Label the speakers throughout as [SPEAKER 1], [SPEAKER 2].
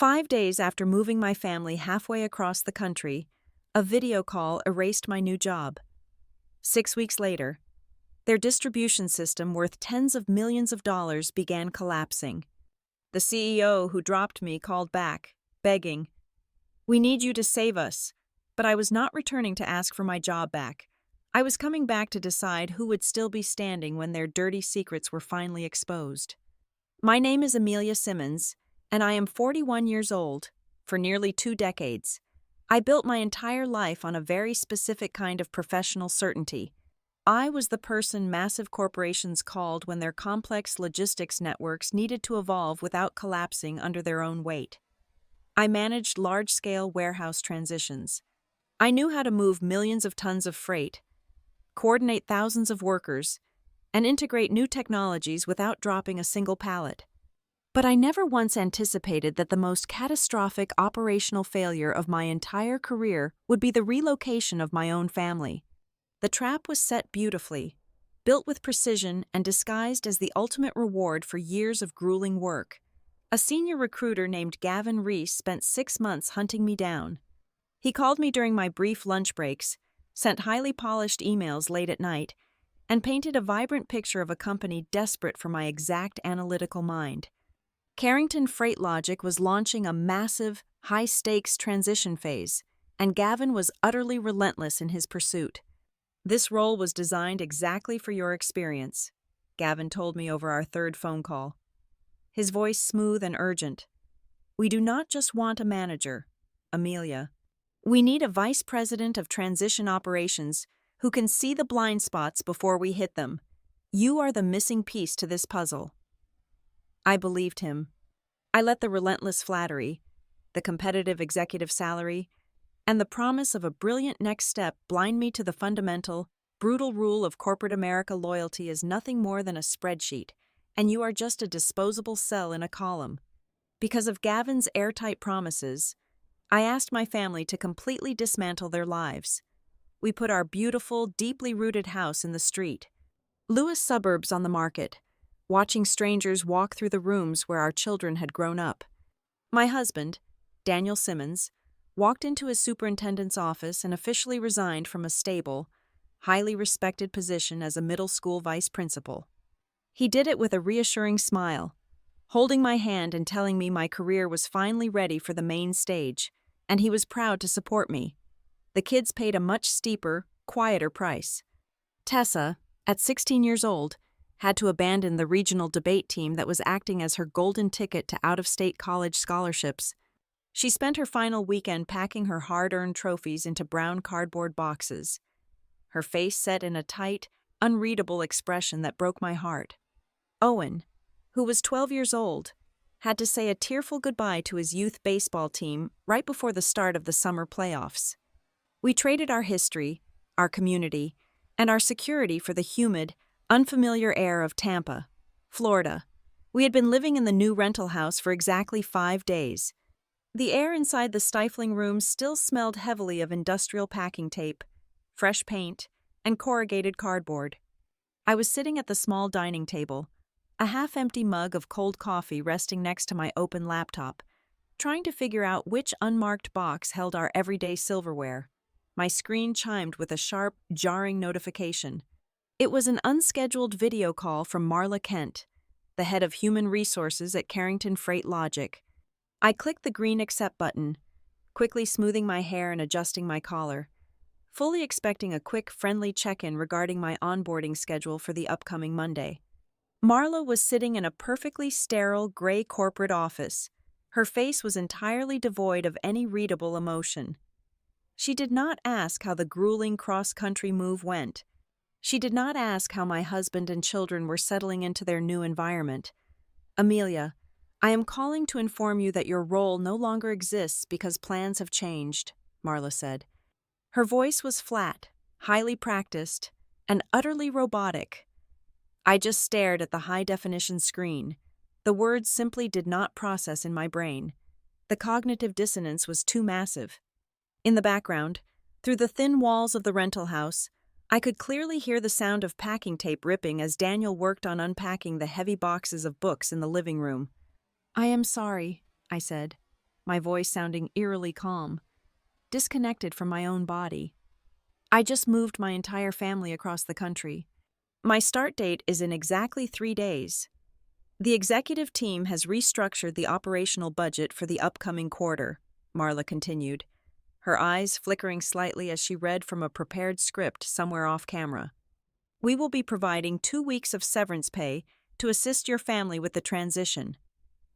[SPEAKER 1] 5 days after moving my family halfway across the country, a video call erased my new job. 6 weeks later, their distribution system worth tens of millions of dollars began collapsing. The CEO who dropped me called back, begging, "We need you to save us." But I was not returning to ask for my job back. I was coming back to decide who would still be standing when their dirty secrets were finally exposed. My name is Amelia Simmons, and I am 41 years old, for nearly 2 decades. I built my entire life on a very specific kind of professional certainty. I was the person massive corporations called when their complex logistics networks needed to evolve without collapsing under their own weight. I managed large-scale warehouse transitions. I knew how to move millions of tons of freight, coordinate thousands of workers, and integrate new technologies without dropping a single pallet. But I never once anticipated that the most catastrophic operational failure of my entire career would be the relocation of my own family. The trap was set beautifully, built with precision and disguised as the ultimate reward for years of grueling work. A senior recruiter named Gavin Reese spent 6 months hunting me down. He called me during my brief lunch breaks, sent highly polished emails late at night, and painted a vibrant picture of a company desperate for my exact analytical mind. Carrington Freight Logic was launching a massive, high-stakes transition phase, and Gavin was utterly relentless in his pursuit. "This role was designed exactly for your experience," Gavin told me over our third phone call. His voice smooth and urgent. "We do not just want a manager, Amelia. We need a vice president of transition operations who can see the blind spots before we hit them. You are the missing piece to this puzzle." I believed him. I let the relentless flattery, the competitive executive salary, and the promise of a brilliant next step blind me to the fundamental, brutal rule of corporate America: loyalty is nothing more than a spreadsheet, and you are just a disposable cell in a column. Because of Gavin's airtight promises, I asked my family to completely dismantle their lives. We put our beautiful, deeply rooted house in the street, Lewis suburbs on the market, watching strangers walk through the rooms where our children had grown up. My husband, Daniel Simmons, walked into his superintendent's office and officially resigned from a stable, highly respected position as a middle school vice principal. He did it with a reassuring smile, holding my hand and telling me my career was finally ready for the main stage, and he was proud to support me. The kids paid a much steeper, quieter price. Tessa, at 16 years old, had to abandon the regional debate team that was acting as her golden ticket to out-of-state college scholarships. She spent her final weekend packing her hard-earned trophies into brown cardboard boxes, her face set in a tight, unreadable expression that broke my heart. Owen, who was 12 years old, had to say a tearful goodbye to his youth baseball team right before the start of the summer playoffs. We traded our history, our community, and our security for the humid, unfamiliar air of Tampa, Florida. We had been living in the new rental house for exactly 5 days. The air inside the stifling rooms still smelled heavily of industrial packing tape, fresh paint, and corrugated cardboard. I was sitting at the small dining table, a half-empty mug of cold coffee resting next to my open laptop, trying to figure out which unmarked box held our everyday silverware. My screen chimed with a sharp, jarring notification. It was an unscheduled video call from Marla Kent, the head of human resources at Carrington Freight Logic. I clicked the green accept button, quickly smoothing my hair and adjusting my collar, fully expecting a quick, friendly check-in regarding my onboarding schedule for the upcoming Monday. Marla was sitting in a perfectly sterile gray corporate office. Her face was entirely devoid of any readable emotion. She did not ask how the grueling cross-country move went. She did not ask how my husband and children were settling into their new environment. "Amelia, I am calling to inform you that your role no longer exists because plans have changed," Marla said. Her voice was flat, highly practiced, and utterly robotic. I just stared at the high-definition screen. The words simply did not process in my brain. The cognitive dissonance was too massive. In the background, through the thin walls of the rental house, I could clearly hear the sound of packing tape ripping as Daniel worked on unpacking the heavy boxes of books in the living room. "I am sorry," I said. my voice sounding eerily calm, disconnected from my own body. I just moved my entire family across the country. My start date is in exactly 3 days. The executive team has restructured the operational budget for the upcoming quarter, Marla continued, her eyes flickering slightly as she read from a prepared script somewhere off camera. We will be providing 2 weeks of severance pay to assist your family with the transition.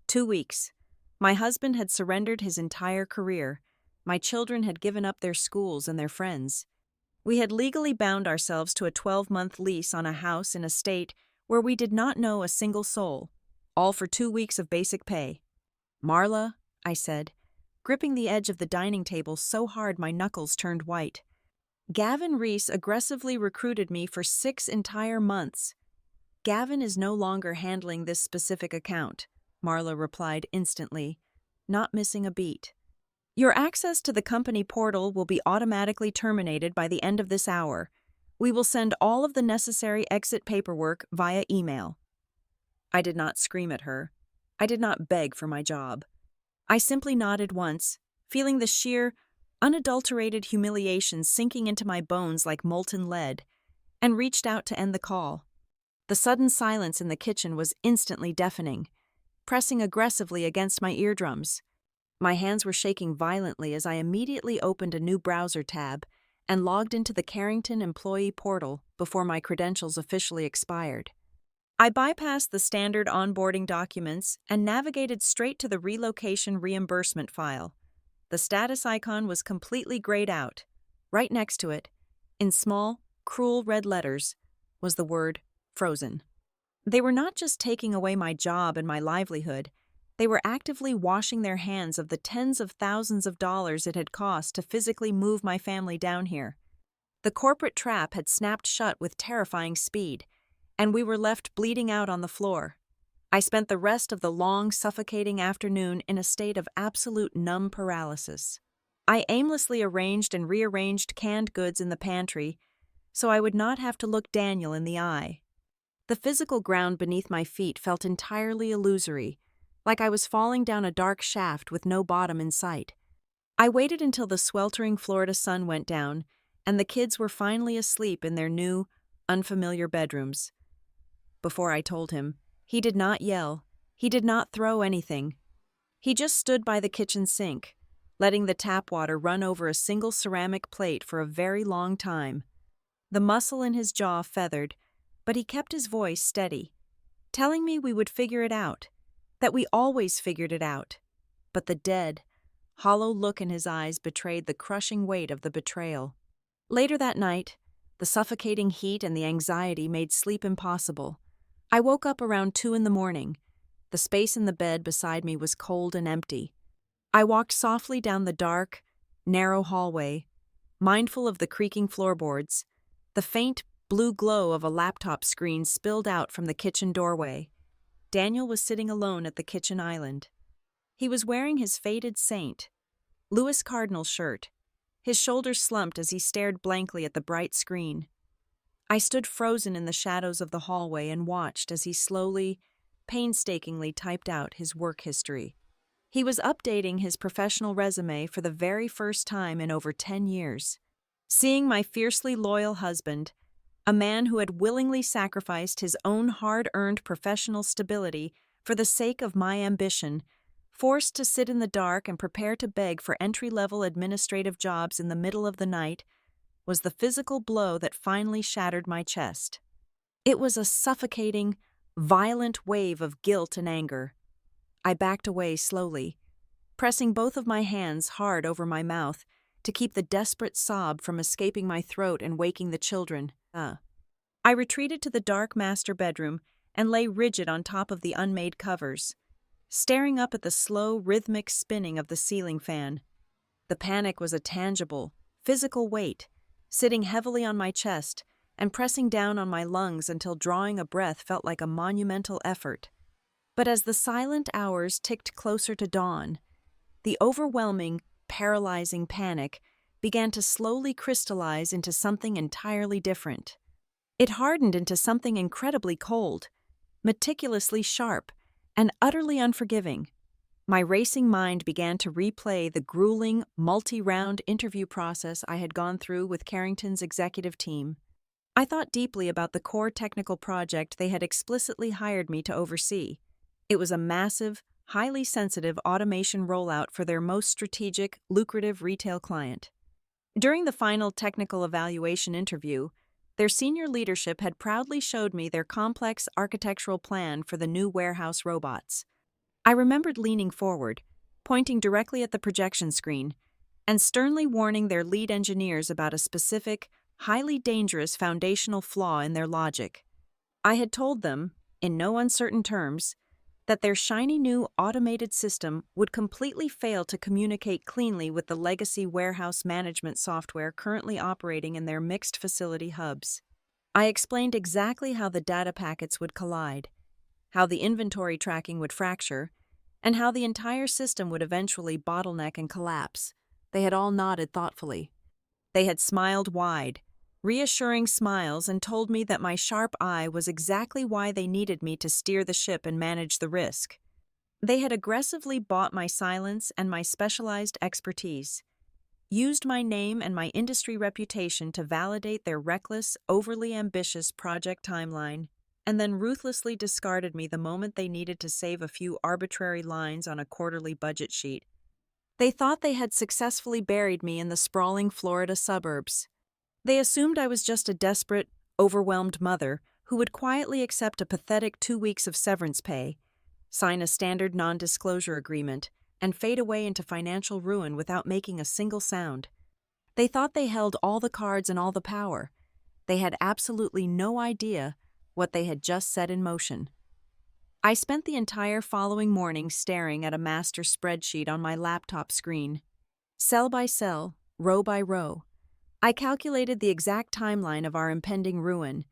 [SPEAKER 1] 2 weeks. My husband had surrendered his entire career. My children had given up their schools and their friends. We had legally bound ourselves to a 12-month lease on a house in a state where we did not know a single soul, all for 2 weeks of basic pay. Marla, I said, gripping the edge of the dining table so hard my knuckles turned white. Gavin Reese aggressively recruited me for 6 entire months. Gavin is no longer handling this specific account, Marla replied instantly, not missing a beat. Your access to the company portal will be automatically terminated by the end of this hour. We will send all of the necessary exit paperwork via email. I did not scream at her. I did not beg for my job. I simply nodded once, feeling the sheer, unadulterated humiliation sinking into my bones like molten lead, and reached out to end the call. The sudden silence in the kitchen was instantly deafening, pressing aggressively against my eardrums. My hands were shaking violently as I immediately opened a new browser tab and logged into the Carrington employee portal before my credentials officially expired. I bypassed the standard onboarding documents and navigated straight to the relocation reimbursement file. The status icon was completely grayed out. Right next to it, in small, cruel red letters, was the word frozen. They were not just taking away my job and my livelihood, they were actively washing their hands of the tens of thousands of dollars it had cost to physically move my family down here. The corporate trap had snapped shut with terrifying speed, and we were left bleeding out on the floor. I spent the rest of the long, suffocating afternoon in a state of absolute numb paralysis. I aimlessly arranged and rearranged canned goods in the pantry so I would not have to look Daniel in the eye. The physical ground beneath my feet felt entirely illusory, like I was falling down a dark shaft with no bottom in sight. I waited until the sweltering Florida sun went down and the kids were finally asleep in their new, unfamiliar bedrooms. Before I told him, he did not yell, he did not throw anything. He just stood by the kitchen sink, letting the tap water run over a single ceramic plate for a very long time. The muscle in his jaw feathered, but he kept his voice steady, telling me we would figure it out, that we always figured it out. But the dead, hollow look in his eyes betrayed the crushing weight of the betrayal. Later that night, the suffocating heat and the anxiety made sleep impossible. I woke up around 2 a.m. The space in the bed beside me was cold and empty. I walked softly down the dark, narrow hallway, mindful of the creaking floorboards. The faint blue glow of a laptop screen spilled out from the kitchen doorway. Daniel was sitting alone at the kitchen island. He was wearing his faded St. Louis Cardinals shirt, his shoulders slumped as he stared blankly at the bright screen. I stood frozen in the shadows of the hallway and watched as he slowly, painstakingly typed out his work history. He was updating his professional resume for the very first time in over 10 years. Seeing my fiercely loyal husband, a man who had willingly sacrificed his own hard-earned professional stability for the sake of my ambition, forced to sit in the dark and prepare to beg for entry-level administrative jobs in the middle of the night, was the physical blow that finally shattered my chest. It was a suffocating, violent wave of guilt and anger. I backed away slowly, pressing both of my hands hard over my mouth to keep the desperate sob from escaping my throat and waking the children. I retreated to the dark master bedroom and lay rigid on top of the unmade covers, staring up at the slow, rhythmic spinning of the ceiling fan. The panic was a tangible, physical weight, sitting heavily on my chest and pressing down on my lungs until drawing a breath felt like a monumental effort. But as the silent hours ticked closer to dawn, the overwhelming, paralyzing panic began to slowly crystallize into something entirely different. It hardened into something incredibly cold, meticulously sharp, and utterly unforgiving. My racing mind began to replay the grueling, multi-round interview process I had gone through with Carrington's executive team. I thought deeply about the core technical project they had explicitly hired me to oversee. It was a massive, highly sensitive automation rollout for their most strategic, lucrative retail client. During the final technical evaluation interview, their senior leadership had proudly showed me their complex architectural plan for the new warehouse robots. I remembered leaning forward, pointing directly at the projection screen, and sternly warning their lead engineers about a specific, highly dangerous foundational flaw in their logic. I had told them, in no uncertain terms, that their shiny new automated system would completely fail to communicate cleanly with the legacy warehouse management software currently operating in their mixed facility hubs. I explained exactly how the data packets would collide, how the inventory tracking would fracture, and how the entire system would eventually bottleneck and collapse. They had all nodded thoughtfully. They had smiled wide, reassuring smiles, and told me that my sharp eye was exactly why they needed me to steer the ship and manage the risk. They had aggressively bought my silence and my specialized expertise, used my name and my industry reputation to validate their reckless, overly ambitious project timeline, and then ruthlessly discarded me the moment they needed to save a few arbitrary lines on a quarterly budget sheet. They thought they had successfully buried me in the sprawling Florida suburbs. They assumed I was just a desperate, overwhelmed mother who would quietly accept a pathetic 2 weeks of severance pay, sign a standard non-disclosure agreement, and fade away into financial ruin without making a single sound. They thought they held all the cards and all the power. They had absolutely no idea what they had just set in motion. I spent the entire following morning staring at a master spreadsheet on my laptop screen. Cell by cell, row by row, I calculated the exact timeline of our impending ruin.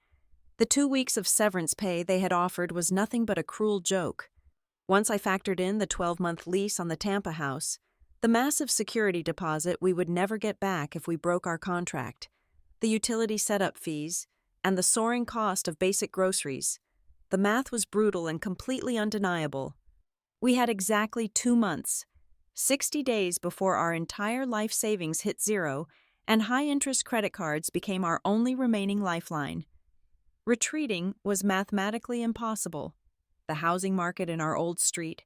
[SPEAKER 1] The 2 weeks of severance pay they had offered was nothing but a cruel joke. Once I factored in the 12-month lease on the Tampa house, the massive security deposit we would never get back if we broke our contract, the utility setup fees, and the soaring cost of basic groceries, the math was brutal and completely undeniable. We had exactly 2 months, 60 days before our entire life savings hit zero, and high-interest credit cards became our only remaining lifeline. Retreating was mathematically impossible. The housing market in our old street,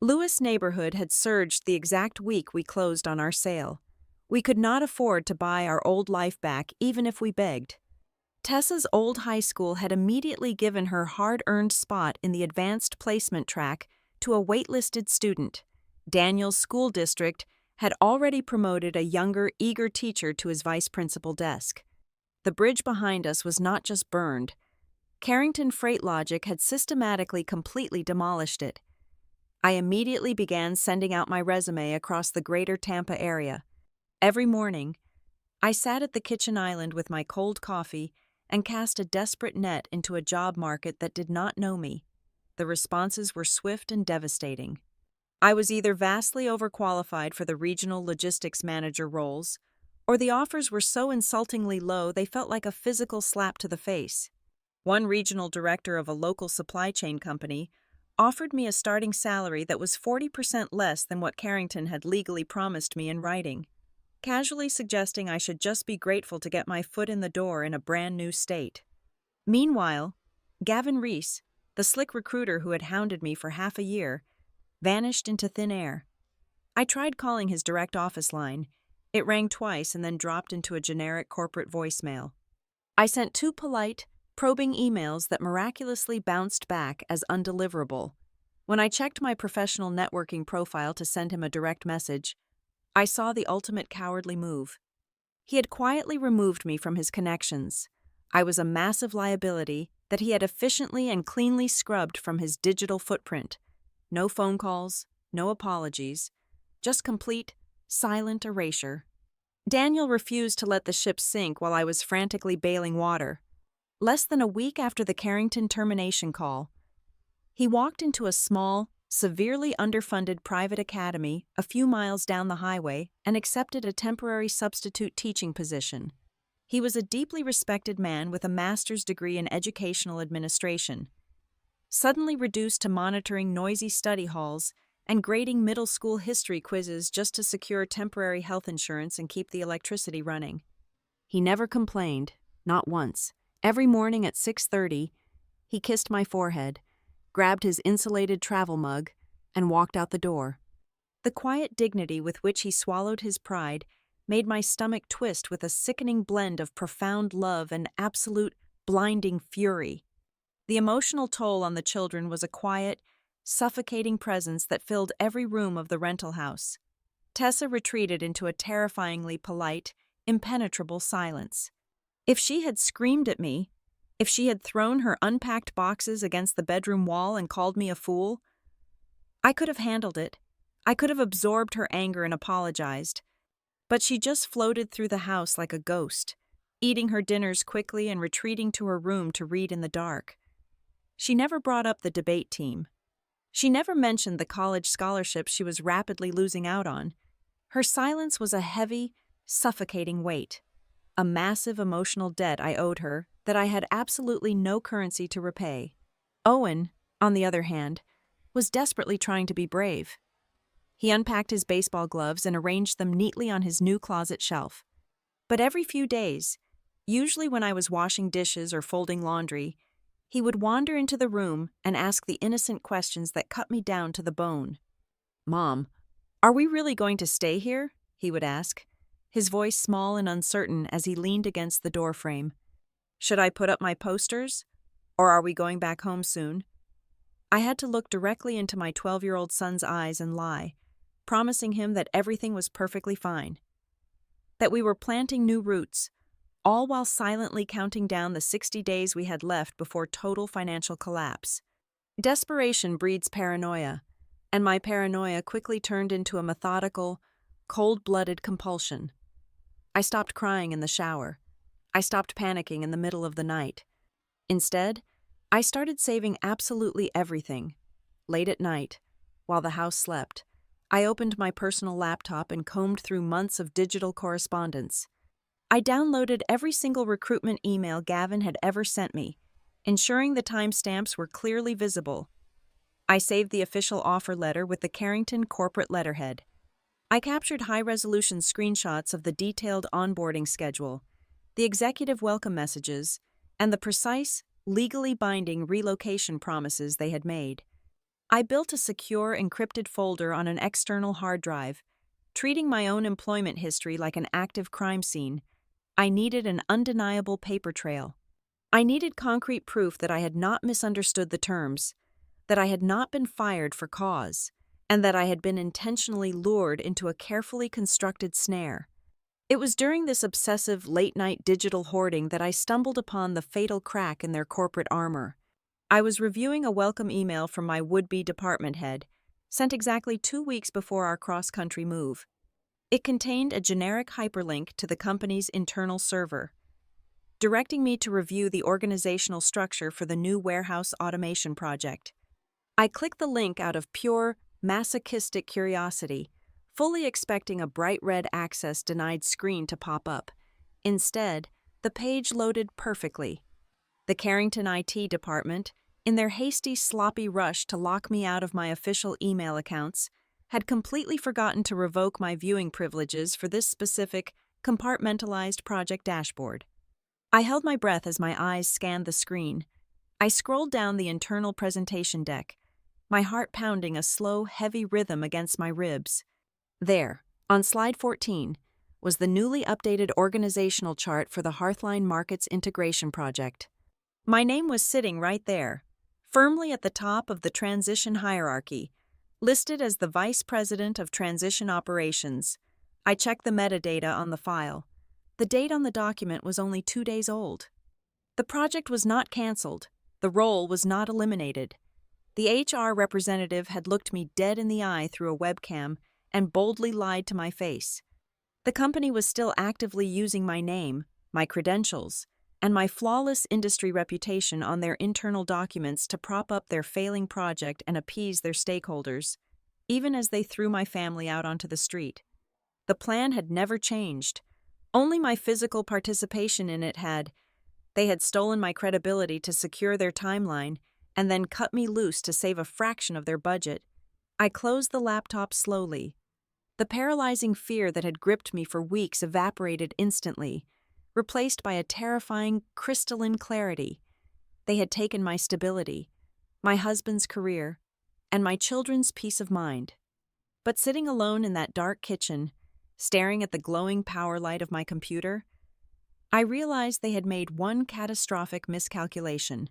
[SPEAKER 1] Lewis neighborhood had surged the exact week we closed on our sale. We could not afford to buy our old life back even if we begged. Tessa's old high school had immediately given her hard-earned spot in the advanced placement track to a waitlisted student. Daniel's school district had already promoted a younger, eager teacher to his vice principal desk. The bridge behind us was not just burned. Carrington Freight Logic had systematically completely demolished it. I immediately began sending out my resume across the greater Tampa area. Every morning, I sat at the kitchen island with my cold coffee and cast a desperate net into a job market that did not know me. The responses were swift and devastating. I was either vastly overqualified for the regional logistics manager roles, or the offers were so insultingly low they felt like a physical slap to the face. One regional director of a local supply chain company offered me a starting salary that was 40% less than what Carrington had legally promised me in writing, casually suggesting I should just be grateful to get my foot in the door in a brand new state. Meanwhile, Gavin Reese, the slick recruiter who had hounded me for half a year, vanished into thin air. I tried calling his direct office line. It rang twice and then dropped into a generic corporate voicemail. I sent 2 polite, probing emails that miraculously bounced back as undeliverable. When I checked my professional networking profile to send him a direct message, I saw the ultimate cowardly move. He had quietly removed me from his connections. I was a massive liability that he had efficiently and cleanly scrubbed from his digital footprint. No phone calls, no apologies, just complete, silent erasure. Daniel refused to let the ship sink while I was frantically bailing water. Less than a week after the Carrington termination call, he walked into a small, severely underfunded private academy a few miles down the highway and accepted a temporary substitute teaching position. He was a deeply respected man with a master's degree in educational administration. Suddenly reduced to monitoring noisy study halls and grading middle school history quizzes just to secure temporary health insurance and keep the electricity running. He never complained, not once. Every morning at 6:30, he kissed my forehead, grabbed his insulated travel mug, and walked out the door. The quiet dignity with which he swallowed his pride made my stomach twist with a sickening blend of profound love and absolute, blinding fury. The emotional toll on the children was a quiet, suffocating presence that filled every room of the rental house. Tessa retreated into a terrifyingly polite, impenetrable silence. If she had screamed at me, if she had thrown her unpacked boxes against the bedroom wall and called me a fool, I could have handled it. I could have absorbed her anger and apologized. But she just floated through the house like a ghost, eating her dinners quickly and retreating to her room to read in the dark. She never brought up the debate team. She never mentioned the college scholarship she was rapidly losing out on. Her silence was a heavy, suffocating weight, a massive emotional debt I owed her that I had absolutely no currency to repay. Owen, on the other hand, was desperately trying to be brave. He unpacked his baseball gloves and arranged them neatly on his new closet shelf. But every few days, usually when I was washing dishes or folding laundry, he would wander into the room and ask the innocent questions that cut me down to the bone. "Mom, are we really going to stay here?" he would ask, his voice small and uncertain as he leaned against the doorframe. "Should I put up my posters? Or are we going back home soon?" I had to look directly into my 12-year-old son's eyes and lie, promising him that everything was perfectly fine, that we were planting new roots, all while silently counting down the 60 days we had left before total financial collapse. Desperation breeds paranoia, and my paranoia quickly turned into a methodical, cold-blooded compulsion. I stopped crying in the shower. I stopped panicking in the middle of the night. Instead, I started saving absolutely everything. Late at night, while the house slept, I opened my personal laptop and combed through months of digital correspondence. I downloaded every single recruitment email Gavin had ever sent me, ensuring the timestamps were clearly visible. I saved the official offer letter with the Carrington corporate letterhead. I captured high-resolution screenshots of the detailed onboarding schedule, the executive welcome messages, and the precise, legally binding relocation promises they had made. I built a secure, encrypted folder on an external hard drive, treating my own employment history like an active crime scene. I needed an undeniable paper trail. I needed concrete proof that I had not misunderstood the terms, that I had not been fired for cause, and that I had been intentionally lured into a carefully constructed snare. It was during this obsessive late-night digital hoarding that I stumbled upon the fatal crack in their corporate armor. I was reviewing a welcome email from my would-be department head, sent exactly 2 weeks before our cross-country move. It contained a generic hyperlink to the company's internal server, directing me to review the organizational structure for the new warehouse automation project. I clicked the link out of pure, masochistic curiosity, fully expecting a bright red access denied screen to pop up. Instead, the page loaded perfectly. The Carrington IT department, in their hasty, sloppy rush to lock me out of my official email accounts, had completely forgotten to revoke my viewing privileges for this specific, compartmentalized project dashboard. I held my breath as my eyes scanned the screen. I scrolled down the internal presentation deck, my heart pounding a slow, heavy rhythm against my ribs. There, on slide 14, was the newly updated organizational chart for the Hearthline Markets Integration Project. My name was sitting right there, firmly at the top of the transition hierarchy, listed as the Vice President of Transition Operations. I checked the metadata on the file. The date on the document was only 2 days old. The project was not canceled. The role was not eliminated. The HR representative had looked me dead in the eye through a webcam and boldly lied to my face. The company was still actively using my name, my credentials, and my flawless industry reputation on their internal documents to prop up their failing project and appease their stakeholders, even as they threw my family out onto the street. The plan had never changed. Only my physical participation in it had. They had stolen my credibility to secure their timeline and then cut me loose to save a fraction of their budget. I closed the laptop slowly. The paralyzing fear that had gripped me for weeks evaporated instantly, replaced by a terrifying, crystalline clarity. They had taken my stability, my husband's career, and my children's peace of mind. But sitting alone in that dark kitchen, staring at the glowing power light of my computer, I realized they had made one catastrophic miscalculation.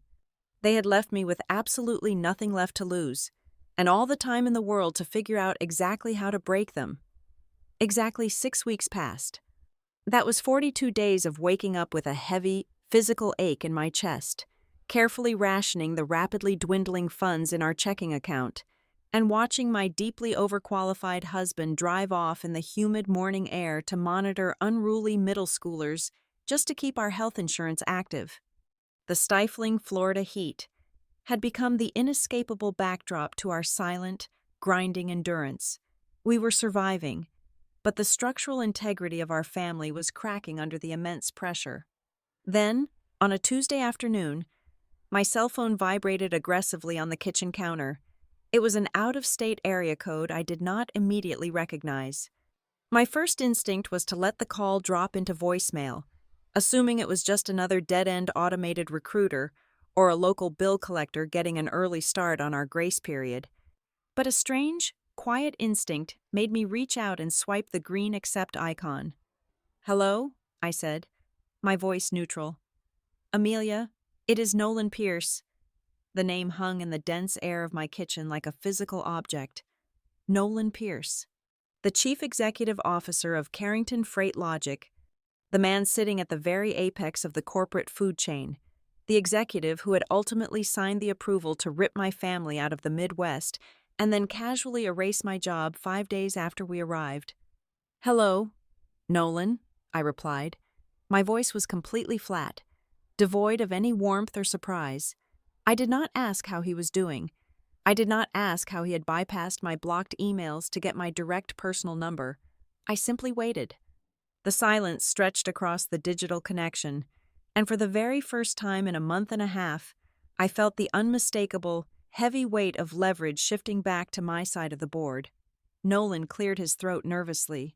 [SPEAKER 1] They had left me with absolutely nothing left to lose, and all the time in the world to figure out exactly how to break them. Exactly 6 weeks passed. That was 42 days of waking up with a heavy, physical ache in my chest, carefully rationing the rapidly dwindling funds in our checking account, and watching my deeply overqualified husband drive off in the humid morning air to monitor unruly middle schoolers just to keep our health insurance active. The stifling Florida heat had become the inescapable backdrop to our silent, grinding endurance. We were surviving, but the structural integrity of our family was cracking under the immense pressure. Then, on a Tuesday afternoon, my cell phone vibrated aggressively on the kitchen counter. It was an out-of-state area code I did not immediately recognize. My first instinct was to let the call drop into voicemail, assuming it was just another dead-end automated recruiter or a local bill collector getting an early start on our grace period. But a strange, quiet instinct made me reach out and swipe the green accept icon. "Hello?" I said, my voice neutral. "Amelia, it is Nolan Pierce." The name hung in the dense air of my kitchen like a physical object. Nolan Pierce, the chief executive officer of Carrington Freight Logic, the man sitting at the very apex of the corporate food chain, the executive who had ultimately signed the approval to rip my family out of the Midwest and then casually erase my job 5 days after we arrived. "Hello, Nolan," I replied. My voice was completely flat, devoid of any warmth or surprise. I did not ask how he was doing. I did not ask how he had bypassed my blocked emails to get my direct personal number. I simply waited. The silence stretched across the digital connection, and for the very first time in a month and a half, I felt the unmistakable, heavy weight of leverage shifting back to my side of the board. Nolan cleared his throat nervously.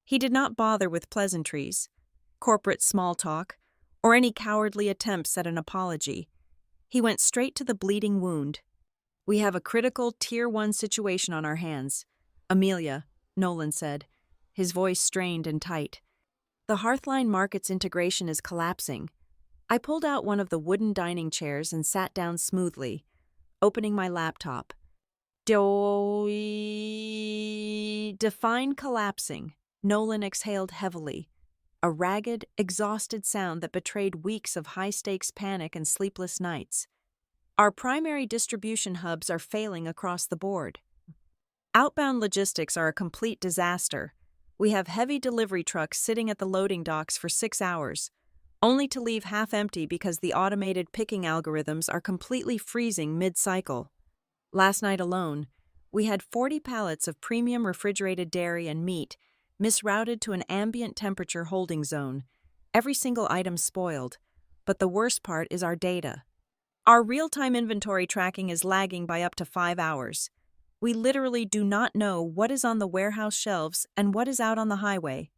[SPEAKER 1] He did not bother with pleasantries, corporate small talk, or any cowardly attempts at an apology. He went straight to the bleeding wound. "We have a critical Tier 1 situation on our hands. Amelia," Nolan said, his voice strained and tight. "The Hearthline Markets integration is collapsing." I pulled out one of the wooden dining chairs and sat down smoothly, opening my laptop. Define collapsing. Nolan exhaled heavily, a ragged, exhausted sound that betrayed weeks of high-stakes panic and sleepless nights. "Our primary distribution hubs are failing across the board. Outbound logistics are a complete disaster. We have heavy delivery trucks sitting at the loading docks for 6 hours, only to leave half empty because the automated picking algorithms are completely freezing mid-cycle. Last night alone, we had 40 pallets of premium refrigerated dairy and meat misrouted to an ambient temperature holding zone, every single item spoiled. But the worst part is our data. Our real-time inventory tracking is lagging by up to 5 hours. We literally do not know what is on the warehouse shelves and what is out on the highway."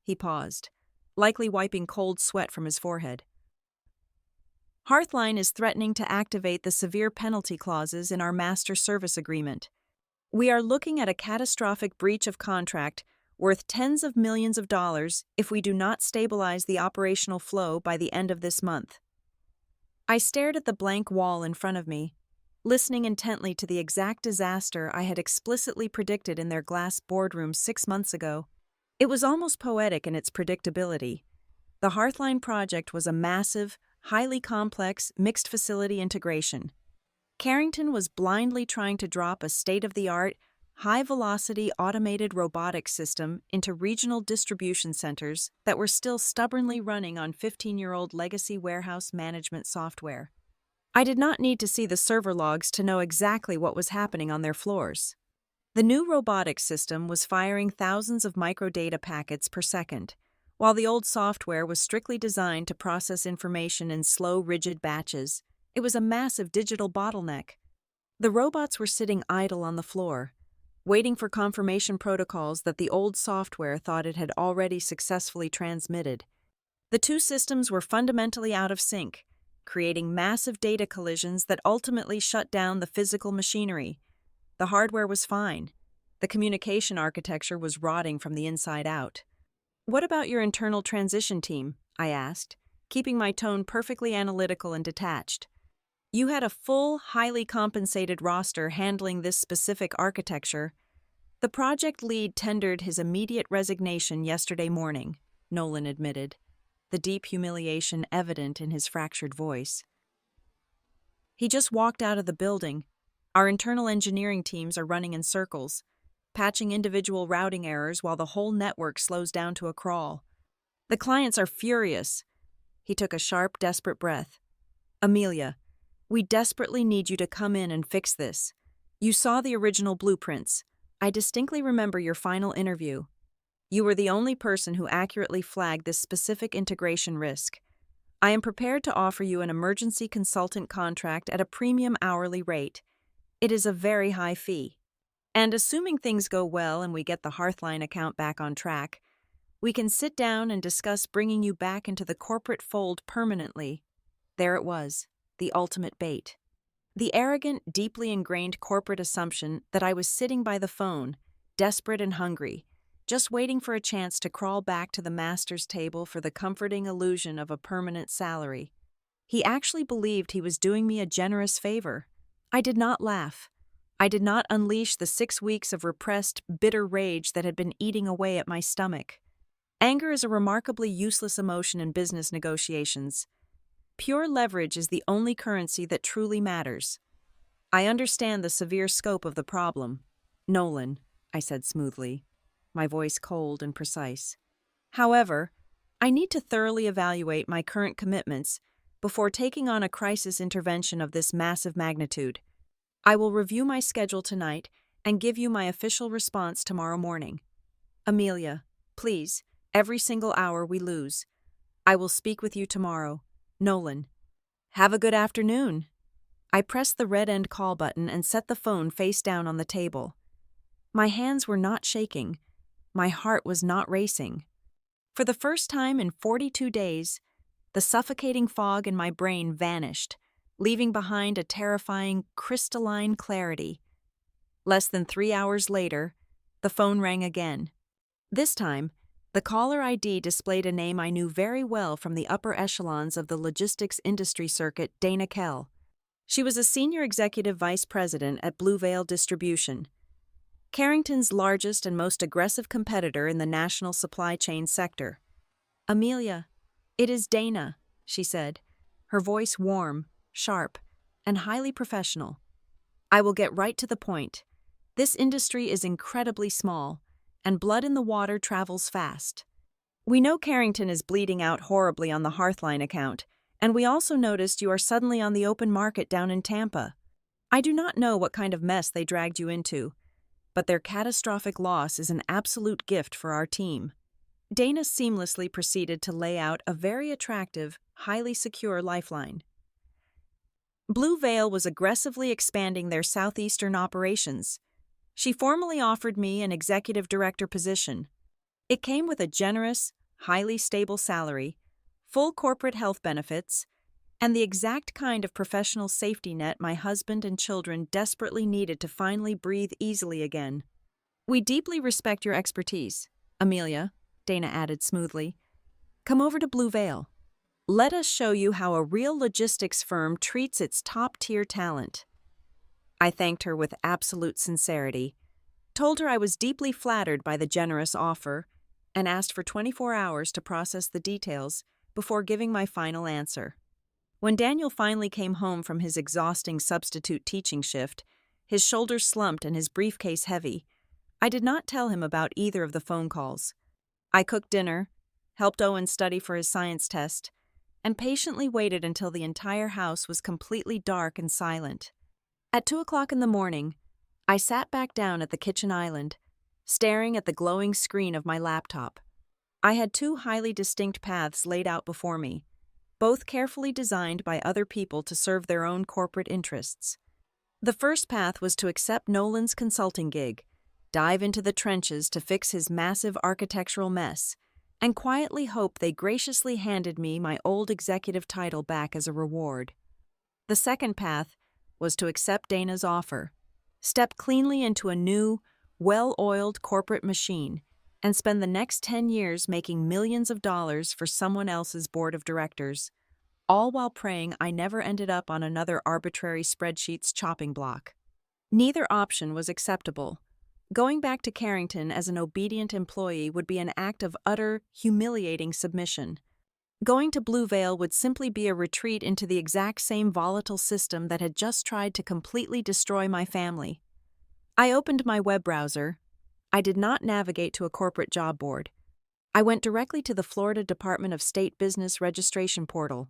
[SPEAKER 1] He paused, likely wiping cold sweat from his forehead. "Hearthline is threatening to activate the severe penalty clauses in our master service agreement. We are looking at a catastrophic breach of contract worth tens of millions of dollars if we do not stabilize the operational flow by the end of this month." I stared at the blank wall in front of me, listening intently to the exact disaster I had explicitly predicted in their glass boardroom 6 months ago. It was almost poetic in its predictability. The Hearthline project was a massive, highly complex, mixed-facility integration. Carrington was blindly trying to drop a state-of-the-art, high-velocity automated robotics system into regional distribution centers that were still stubbornly running on 15-year-old legacy warehouse management software. I did not need to see the server logs to know exactly what was happening on their floors. The new robotics system was firing thousands of microdata packets per second, while the old software was strictly designed to process information in slow, rigid batches. It was a massive digital bottleneck. The robots were sitting idle on the floor, waiting for confirmation protocols that the old software thought it had already successfully transmitted. The two systems were fundamentally out of sync, creating massive data collisions that ultimately shut down the physical machinery. The hardware was fine. The communication architecture was rotting from the inside out. "What about your internal transition team?" I asked, keeping my tone perfectly analytical and detached. "You had a full, highly compensated roster handling this specific architecture." "The project lead tendered his immediate resignation yesterday morning," Nolan admitted, the deep humiliation evident in his fractured voice. "He just walked out of the building. Our internal engineering teams are running in circles, patching individual routing errors while the whole network slows down to a crawl. The clients are furious." He took a sharp, desperate breath. "Amelia, we desperately need you to come in and fix this. You saw the original blueprints. I distinctly remember your final interview. You were the only person who accurately flagged this specific integration risk. I am prepared to offer you an emergency consultant contract at a premium hourly rate. It is a very high fee. And assuming things go well and we get the Hearthline account back on track, we can sit down and discuss bringing you back into the corporate fold permanently." There it was, the ultimate bait. The arrogant, deeply ingrained corporate assumption that I was sitting by the phone, desperate and hungry, just waiting for a chance to crawl back to the master's table for the comforting illusion of a permanent salary. He actually believed he was doing me a generous favor. I did not laugh. I did not unleash the 6 weeks of repressed, bitter rage that had been eating away at my stomach. Anger is a remarkably useless emotion in business negotiations. Pure leverage is the only currency that truly matters. "I understand the severe scope of the problem, Nolan," I said smoothly, my voice cold and precise. "However, I need to thoroughly evaluate my current commitments before taking on a crisis intervention of this massive magnitude. I will review my schedule tonight and give you my official response tomorrow morning. Amelia, please, every single hour we lose. I will speak with you tomorrow. Nolan." "Have a good afternoon." I pressed the red end call button and set the phone face down on the table. My hands were not shaking. My heart was not racing. For the first time in 42 days, the suffocating fog in my brain vanished, leaving behind a terrifying, crystalline clarity. Less than 3 hours later, the phone rang again. This time, the caller ID displayed a name I knew very well from the upper echelons of the logistics industry circuit, Dana Kell. She was a senior executive vice president at Blue Veil Distribution, Carrington's largest and most aggressive competitor in the national supply chain sector. "Amelia, it is Dana," she said, her voice warm, sharp, and highly professional. "I will get right to the point. This industry is incredibly small, and blood in the water travels fast. We know Carrington is bleeding out horribly on the Hearthline account, and we also noticed you are suddenly on the open market down in Tampa. I do not know what kind of mess they dragged you into, but their catastrophic loss is an absolute gift for our team." Dana seamlessly proceeded to lay out a very attractive, highly secure lifeline. Blue Veil was aggressively expanding their southeastern operations. She formally offered me an executive director position. It came with a generous, highly stable salary, full corporate health benefits, and the exact kind of professional safety net my husband and children desperately needed to finally breathe easily again. "We deeply respect your expertise, Amelia," Dana added smoothly. "Come over to Blue Veil. Let us show you how a real logistics firm treats its top-tier talent." I thanked her with absolute sincerity, told her I was deeply flattered by the generous offer, and asked for 24 hours to process the details before giving my final answer. When Daniel finally came home from his exhausting substitute teaching shift, his shoulders slumped and his briefcase heavy, I did not tell him about either of the phone calls. I cooked dinner, helped Owen study for his science test, and patiently waited until the entire house was completely dark and silent. At 2 o'clock in the morning, I sat back down at the kitchen island, staring at the glowing screen of my laptop. I had 2 highly distinct paths laid out before me, both carefully designed by other people to serve their own corporate interests. The first path was to accept Nolan's consulting gig, dive into the trenches to fix his massive architectural mess, and quietly hope they graciously handed me my old executive title back as a reward. The second path was to accept Dana's offer, step cleanly into a new, well-oiled corporate machine, and spend the next 10 years making millions of dollars for someone else's board of directors, all while praying I never ended up on another arbitrary spreadsheet's chopping block. Neither option was acceptable. Going back to Carrington as an obedient employee would be an act of utter, humiliating submission. Going to Blue Veil would simply be a retreat into the exact same volatile system that had just tried to completely destroy my family. I opened my web browser. I did not navigate to a corporate job board. I went directly to the Florida Department of State Business Registration portal.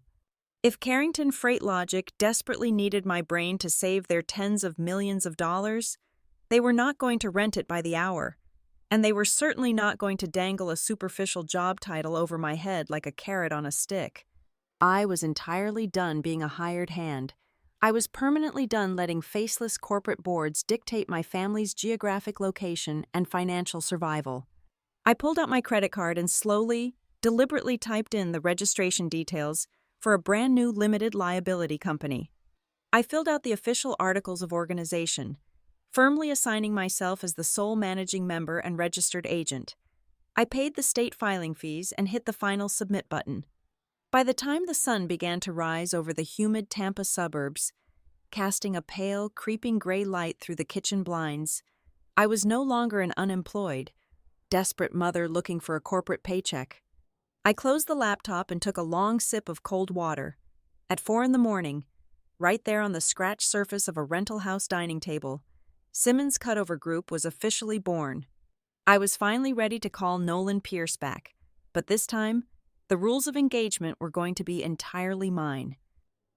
[SPEAKER 1] If Carrington Freight Logic desperately needed my brain to save their tens of millions of dollars, they were not going to rent it by the hour, and they were certainly not going to dangle a superficial job title over my head like a carrot on a stick. I was entirely done being a hired hand. I was permanently done letting faceless corporate boards dictate my family's geographic location and financial survival. I pulled out my credit card and slowly, deliberately typed in the registration details for a brand new limited liability company. I filled out the official articles of organization, firmly assigning myself as the sole managing member and registered agent. I paid the state filing fees and hit the final submit button. By the time the sun began to rise over the humid Tampa suburbs, casting a pale, creeping gray light through the kitchen blinds, I was no longer an unemployed, desperate mother looking for a corporate paycheck. I closed the laptop and took a long sip of cold water. At 4 a.m, right there on the scratched surface of a rental house dining table, Simmons Cutover Group was officially born. I was finally ready to call Nolan Pierce back, but this time, the rules of engagement were going to be entirely mine.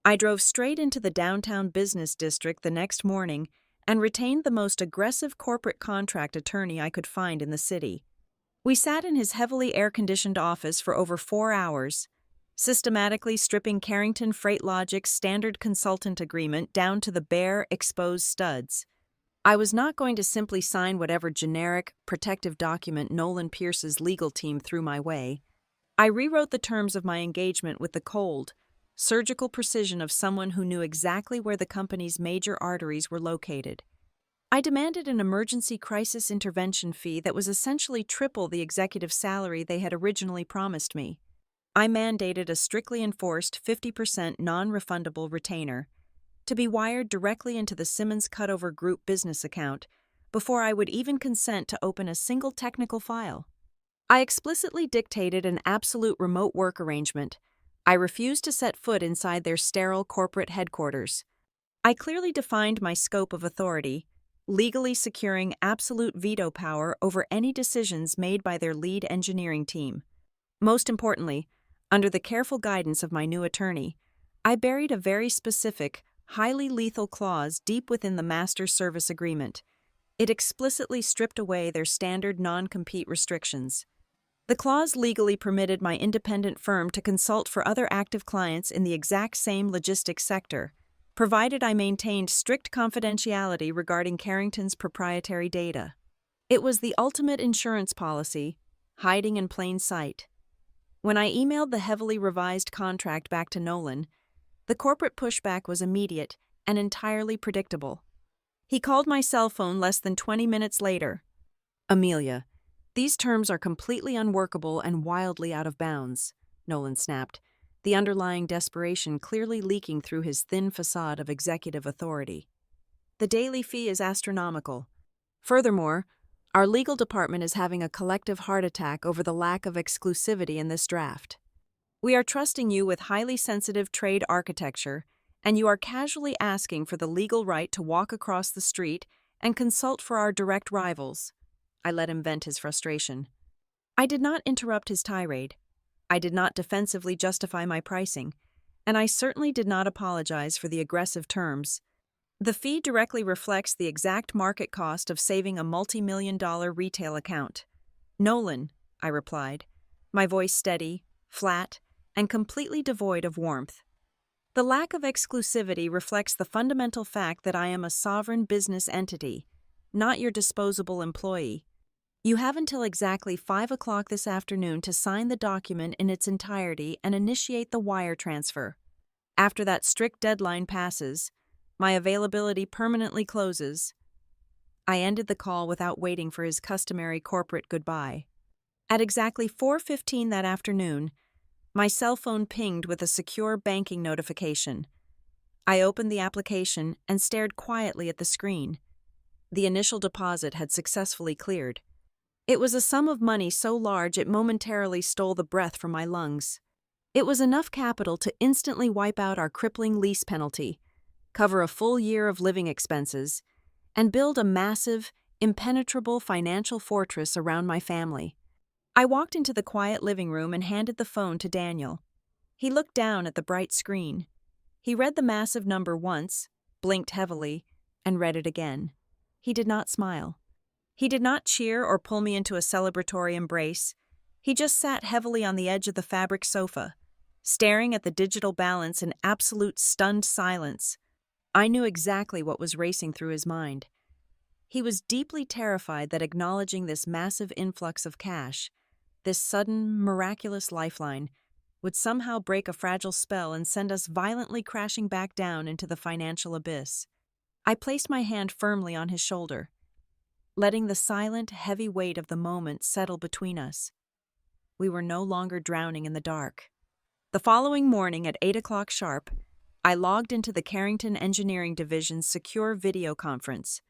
[SPEAKER 1] I drove straight into the downtown business district the next morning and retained the most aggressive corporate contract attorney I could find in the city. We sat in his heavily air-conditioned office for over 4 hours, systematically stripping Carrington Freight Logic's standard consultant agreement down to the bare, exposed studs. I was not going to simply sign whatever generic, protective document Nolan Pierce's legal team threw my way. I rewrote the terms of my engagement with the cold, surgical precision of someone who knew exactly where the company's major arteries were located. I demanded an emergency crisis intervention fee that was essentially triple the executive salary they had originally promised me. I mandated a strictly enforced 50% non-refundable retainer to be wired directly into the Simmons Cutover Group business account before I would even consent to open a single technical file. I explicitly dictated an absolute remote work arrangement. I refused to set foot inside their sterile corporate headquarters. I clearly defined my scope of authority, legally securing absolute veto power over any decisions made by their lead engineering team. Most importantly, under the careful guidance of my new attorney, I buried a very specific, highly lethal clause deep within the master service agreement. It explicitly stripped away their standard non-compete restrictions. The clause legally permitted my independent firm to consult for other active clients in the exact same logistics sector, provided I maintained strict confidentiality regarding Carrington's proprietary data. It was the ultimate insurance policy, hiding in plain sight. When I emailed the heavily revised contract back to Nolan, the corporate pushback was immediate and entirely predictable. He called my cell phone less than 20 minutes later. "Amelia, these terms are completely unworkable and wildly out of bounds," Nolan snapped, the underlying desperation clearly leaking through his thin facade of executive authority. "The daily fee is astronomical. Furthermore, our legal department is having a collective heart attack over the lack of exclusivity in this draft. We are trusting you with highly sensitive trade architecture, and you are casually asking for the legal right to walk across the street and consult for our direct rivals." I let him vent his frustration. I did not interrupt his tirade. I did not defensively justify my pricing, and I certainly did not apologize for the aggressive terms. The fee directly reflects the exact market cost of saving a multi-million-dollar retail account. "Nolan," I replied, my voice steady, flat, and completely devoid of warmth. "The lack of exclusivity reflects the fundamental fact that I am a sovereign business entity. not your disposable employee. You have until exactly 5 o'clock this afternoon to sign the document in its entirety and initiate the wire transfer. After that strict deadline passes, my availability permanently closes. I ended the call without waiting for his customary corporate goodbye. At exactly 4:15 that afternoon, my cell phone pinged with a secure banking notification. I opened the application and stared quietly at the screen. The initial deposit had successfully cleared. It was a sum of money so large it momentarily stole the breath from my lungs. It was enough capital to instantly wipe out our crippling lease penalty, cover a full year of living expenses, and build a massive, impenetrable financial fortress around my family. I walked into the quiet living room and handed the phone to Daniel. He looked down at the bright screen. He read the massive number once, blinked heavily, and read it again. He did not smile. He did not cheer or pull me into a celebratory embrace. He just sat heavily on the edge of the fabric sofa, staring at the digital balance in absolute stunned silence. I knew exactly what was racing through his mind. He was deeply terrified that acknowledging this massive influx of cash, this sudden, miraculous lifeline, would somehow break a fragile spell and send us violently crashing back down into the financial abyss. I placed my hand firmly on his shoulder, letting the silent, heavy weight of the moment settle between us. We were no longer drowning in the dark. The following morning at 8 o'clock sharp, I logged into the Carrington Engineering Division's secure video conference.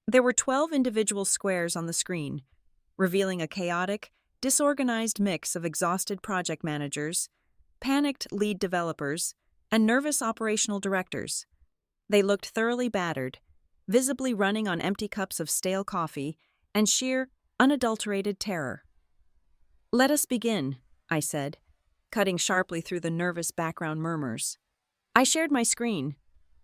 [SPEAKER 1] There were 12 individual squares on the screen, revealing a chaotic, disorganized mix of exhausted project managers, panicked lead developers, and nervous operational directors. They looked thoroughly battered, visibly running on empty cups of stale coffee and sheer, unadulterated terror. "Let us begin," I said, cutting sharply through the nervous background murmurs. I shared my screen,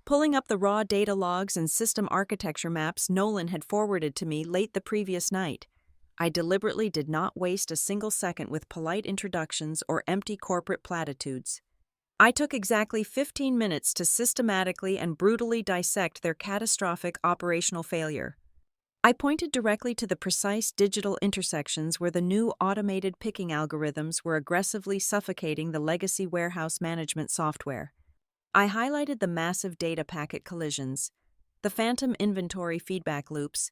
[SPEAKER 1] pulling up the raw data logs and system architecture maps Nolan had forwarded to me late the previous night. I deliberately did not waste a single second with polite introductions or empty corporate platitudes. I took exactly 15 minutes to systematically and brutally dissect their catastrophic operational failure. I pointed directly to the precise digital intersections where the new automated picking algorithms were aggressively suffocating the legacy warehouse management software. I highlighted the massive data packet collisions, the phantom inventory feedback loops,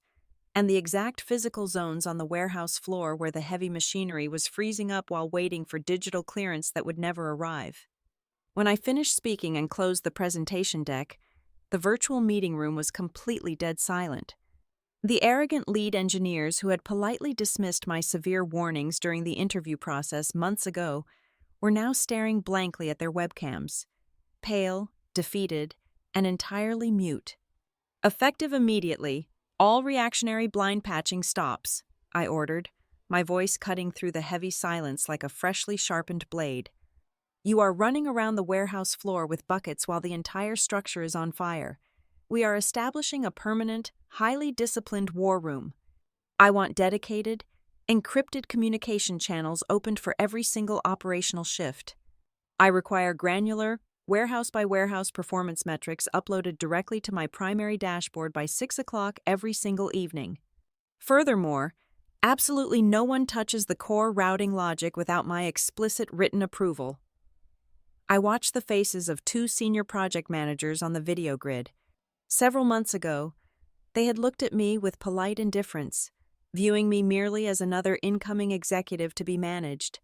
[SPEAKER 1] and the exact physical zones on the warehouse floor where the heavy machinery was freezing up while waiting for digital clearance that would never arrive. When I finished speaking and closed the presentation deck, the virtual meeting room was completely dead silent. The arrogant lead engineers who had politely dismissed my severe warnings during the interview process months ago were now staring blankly at their webcams, pale, defeated, and entirely mute. "Effective immediately, all reactionary blind patching stops," I ordered, my voice cutting through the heavy silence like a freshly sharpened blade. "You are running around the warehouse floor with buckets while the entire structure is on fire. We are establishing a permanent, highly disciplined war room. I want dedicated, encrypted communication channels opened for every single operational shift. I require granular, warehouse-by-warehouse performance metrics uploaded directly to my primary dashboard by 6 o'clock every single evening. Furthermore, absolutely no one touches the core routing logic without my explicit written approval." I watched the faces of 2 senior project managers on the video grid. Several months ago, they had looked at me with polite indifference, viewing me merely as another incoming executive to be managed.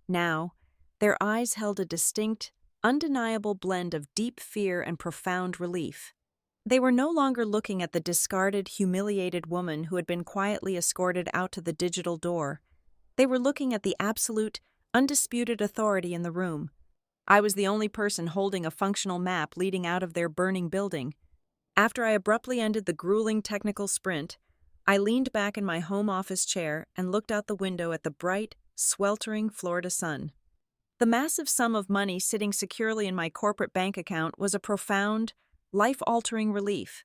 [SPEAKER 1] Now, their eyes held a distinct, undeniable blend of deep fear and profound relief. They were no longer looking at the discarded, humiliated woman who had been quietly escorted out to the digital door. They were looking at the absolute, undisputed authority in the room. I was the only person holding a functional map leading out of their burning building. After I abruptly ended the grueling technical sprint, I leaned back in my home office chair and looked out the window at the bright, sweltering Florida sun. The massive sum of money sitting securely in my corporate bank account was a profound, life-altering relief.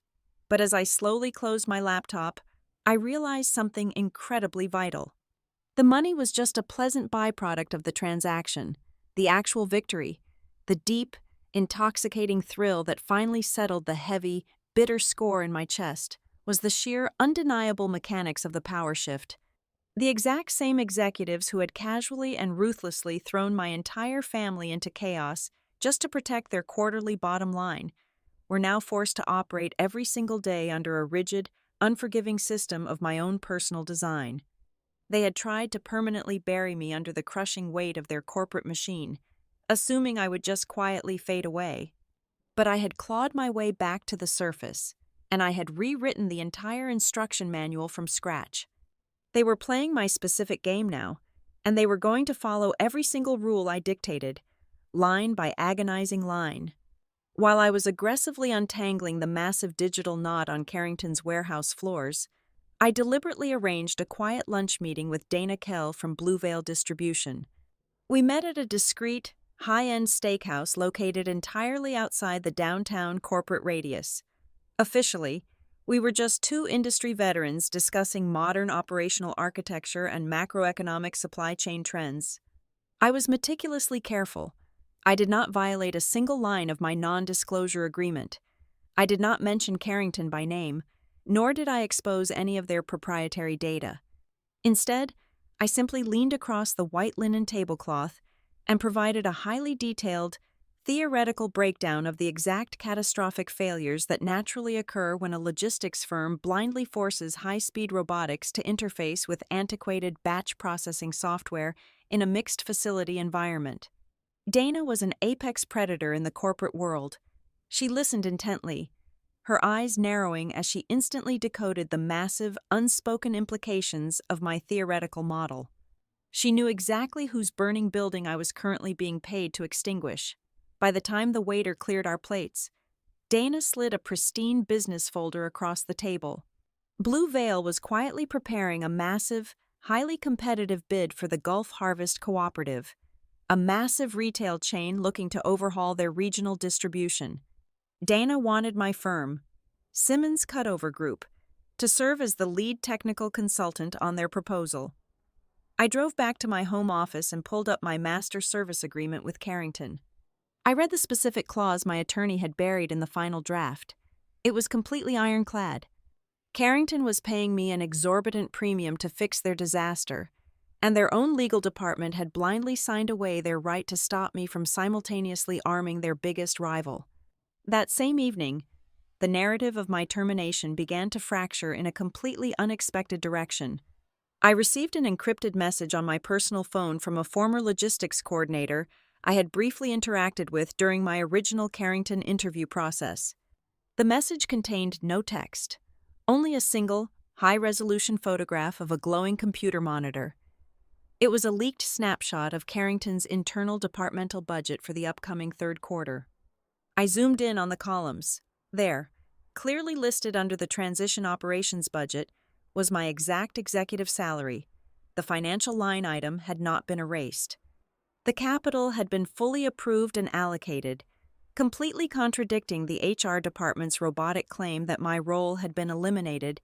[SPEAKER 1] But as I slowly closed my laptop, I realized something incredibly vital. The money was just a pleasant byproduct of the transaction. The actual victory, the deep, intoxicating thrill that finally settled the heavy, bitter score in my chest, was the sheer, undeniable mechanics of the power shift. The exact same executives who had casually and ruthlessly thrown my entire family into chaos just to protect their quarterly bottom line were now forced to operate every single day under a rigid, unforgiving system of my own personal design. They had tried to permanently bury me under the crushing weight of their corporate machine, assuming I would just quietly fade away. But I had clawed my way back to the surface, and I had rewritten the entire instruction manual from scratch. They were playing my specific game now, and they were going to follow every single rule I dictated, line by agonizing line. While I was aggressively untangling the massive digital knot on Carrington's warehouse floors, I deliberately arranged a quiet lunch meeting with Dana Kell from Blue Veil Distribution. We met at a discreet, high-end steakhouse located entirely outside the downtown corporate radius. Officially, we were just two industry veterans discussing modern operational architecture and macroeconomic supply chain trends. I was meticulously careful. I did not violate a single line of my non-disclosure agreement. I did not mention Carrington by name, nor did I expose any of their proprietary data. Instead, I simply leaned across the white linen tablecloth and provided a highly detailed, theoretical breakdown of the exact catastrophic failures that naturally occur when a logistics firm blindly forces high-speed robotics to interface with antiquated batch processing software in a mixed facility environment. Dana was an apex predator in the corporate world. She listened intently, her eyes narrowing as she instantly decoded the massive, unspoken implications of my theoretical model. She knew exactly whose burning building I was currently being paid to extinguish. By the time the waiter cleared our plates, Dana slid a pristine business folder across the table. Blue Veil was quietly preparing a massive, highly competitive bid for the Gulf Harvest Cooperative, a massive retail chain looking to overhaul their regional distribution. Dana wanted my firm, Simmons Cutover Group, to serve as the lead technical consultant on their proposal. I drove back to my home office and pulled up my master service agreement with Carrington. I read the specific clause my attorney had buried in the final draft. It was completely ironclad. Carrington was paying me an exorbitant premium to fix their disaster, and their own legal department had blindly signed away their right to stop me from simultaneously arming their biggest rival. That same evening, the narrative of my termination began to fracture in a completely unexpected direction. I received an encrypted message on my personal phone from a former logistics coordinator I had briefly interacted with during my original Carrington interview process. The message contained no text, only a single, high-resolution photograph of a glowing computer monitor. It was a leaked snapshot of Carrington's internal departmental budget for the upcoming third quarter. I zoomed in on the columns. There, clearly listed under the transition operations budget, was my exact executive salary. The financial line item had not been erased. The capital had been fully approved and allocated, completely contradicting the HR department's robotic claim that my role had been eliminated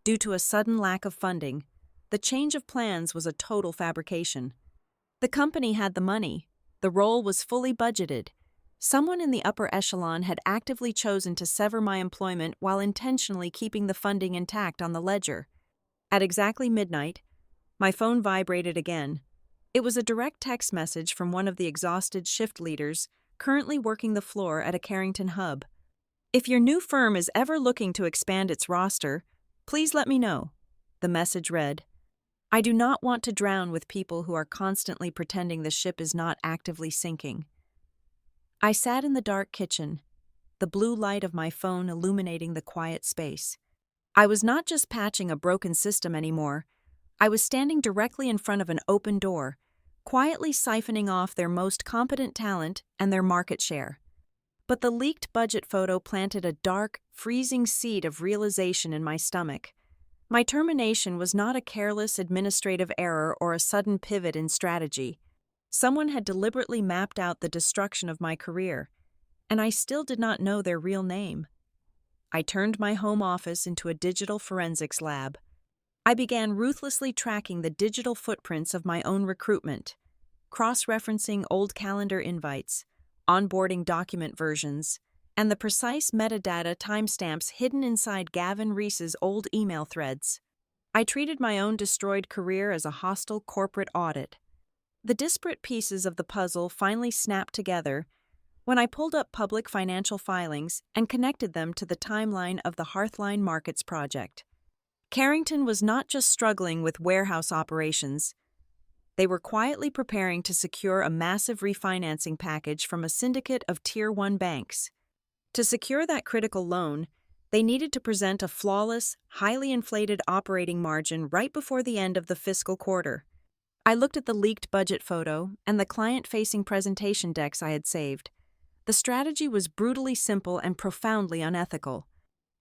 [SPEAKER 1] due to a sudden lack of funding. The change of plans was a total fabrication. The company had the money. The role was fully budgeted. Someone in the upper echelon had actively chosen to sever my employment while intentionally keeping the funding intact on the ledger. At exactly midnight, my phone vibrated again. It was a direct text message from one of the exhausted shift leaders currently working the floor at a Carrington hub. "If your new firm is ever looking to expand its roster, please let me know," the message read. "I do not want to drown with people who are constantly pretending the ship is not actively sinking." I sat in the dark kitchen, the blue light of my phone illuminating the quiet space. I was not just patching a broken system anymore. I was standing directly in front of an open door, quietly siphoning off their most competent talent and their market share. But the leaked budget photo planted a dark, freezing seed of realization in my stomach. My termination was not a careless administrative error or a sudden pivot in strategy. Someone had deliberately mapped out the destruction of my career, and I still did not know their real name. I turned my home office into a digital forensics lab. I began ruthlessly tracking the digital footprints of my own recruitment, cross-referencing old calendar invites, onboarding document versions, and the precise metadata timestamps hidden inside Gavin Reese's old email threads. I treated my own destroyed career as a hostile corporate audit. The disparate pieces of the puzzle finally snapped together when I pulled up public financial filings and connected them to the timeline of the Hearthline Markets project. Carrington was not just struggling with warehouse operations. They were quietly preparing to secure a massive refinancing package from a syndicate of Tier 1 banks. To secure that critical loan, they needed to present a flawless, highly inflated operating margin right before the end of the fiscal quarter. I looked at the leaked budget photo and the client-facing presentation decks I had saved. The strategy was brutally simple and profoundly unethical.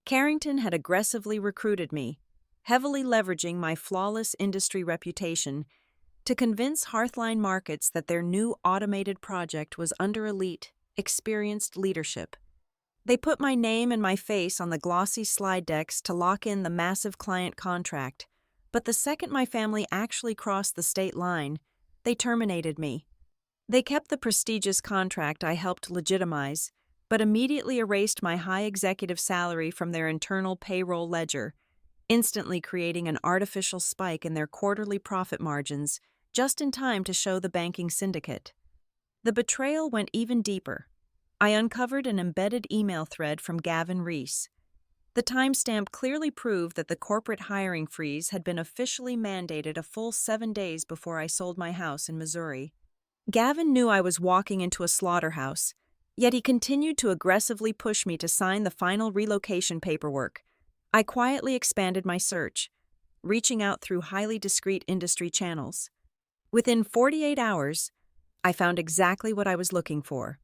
[SPEAKER 1] Carrington had aggressively recruited me, heavily leveraging my flawless industry reputation, to convince Hearthline Markets that their new automated project was under elite, experienced leadership. They put my name and my face on the glossy slide decks to lock in the massive client contract, but the second my family actually crossed the state line, they terminated me. They kept the prestigious contract I helped legitimize, but immediately erased my high executive salary from their internal payroll ledger, instantly creating an artificial spike in their quarterly profit margins just in time to show the banking syndicate. The betrayal went even deeper. I uncovered an embedded email thread from Gavin Reese. The timestamp clearly proved that the corporate hiring freeze had been officially mandated a full 7 days before I sold my house in Missouri. Gavin knew I was walking into a slaughterhouse, yet he continued to aggressively push me to sign the final relocation paperwork. I quietly expanded my search, reaching out through highly discreet industry channels. Within 48 hours, I found exactly what I was looking for.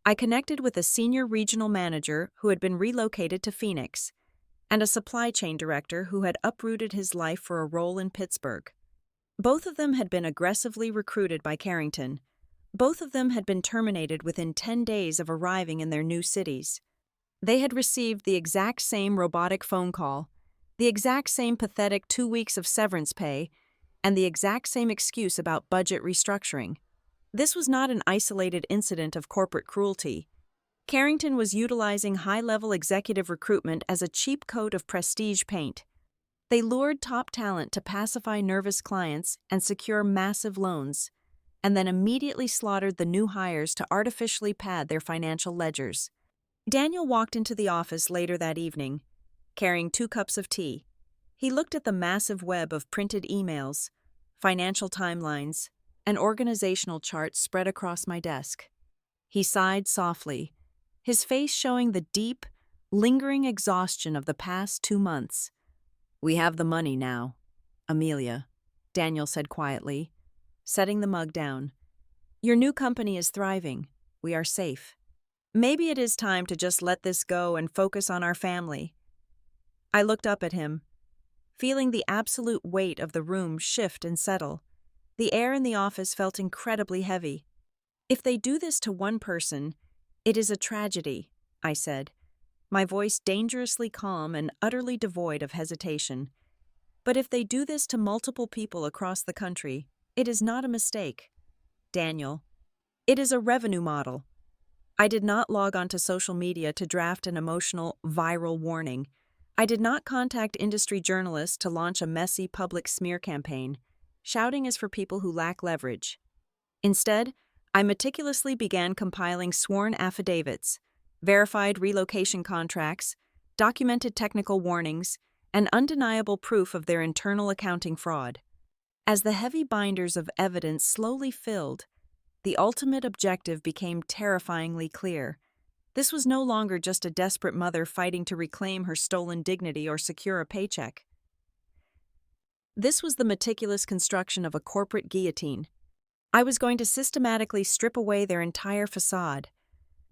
[SPEAKER 1] I connected with a senior regional manager who had been relocated to Phoenix, and a supply chain director who had uprooted his life for a role in Pittsburgh. Both of them had been aggressively recruited by Carrington. Both of them had been terminated within 10 days of arriving in their new cities. They had received the exact same robotic phone call, the exact same pathetic 2 weeks of severance pay, and the exact same excuse about budget restructuring. This was not an isolated incident of corporate cruelty. Carrington was utilizing high-level executive recruitment as a cheap coat of prestige paint. They lured top talent to pacify nervous clients and secure massive loans, and then immediately slaughtered the new hires to artificially pad their financial ledgers. Daniel walked into the office later that evening, carrying 2 cups of tea. He looked at the massive web of printed emails, financial timelines, and organizational charts spread across my desk. He sighed softly, his face showing the deep, lingering exhaustion of the past 2 months. "We have the money now, Amelia," Daniel said quietly, setting the mug down. "Your new company is thriving. We are safe. Maybe it is time to just let this go and focus on our family." I looked up at him, feeling the absolute weight of the room shift and settle. The air in the office felt incredibly heavy. "If they do this to one person, it is a tragedy," I said, my voice dangerously calm and utterly devoid of hesitation. "But if they do this to multiple people across the country, it is not a mistake. Daniel, it is a revenue model." I did not log onto social media to draft an emotional, viral warning. I did not contact industry journalists to launch a messy public smear campaign. Shouting is for people who lack leverage. Instead, I meticulously began compiling sworn affidavits, verified relocation contracts, documented technical warnings, and undeniable proof of their internal accounting fraud. As the heavy binders of evidence slowly filled, the ultimate objective became terrifyingly clear. This was no longer just a desperate mother fighting to reclaim her stolen dignity or secure a paycheck. This was the meticulous construction of a corporate guillotine. I was going to systematically strip away their entire facade,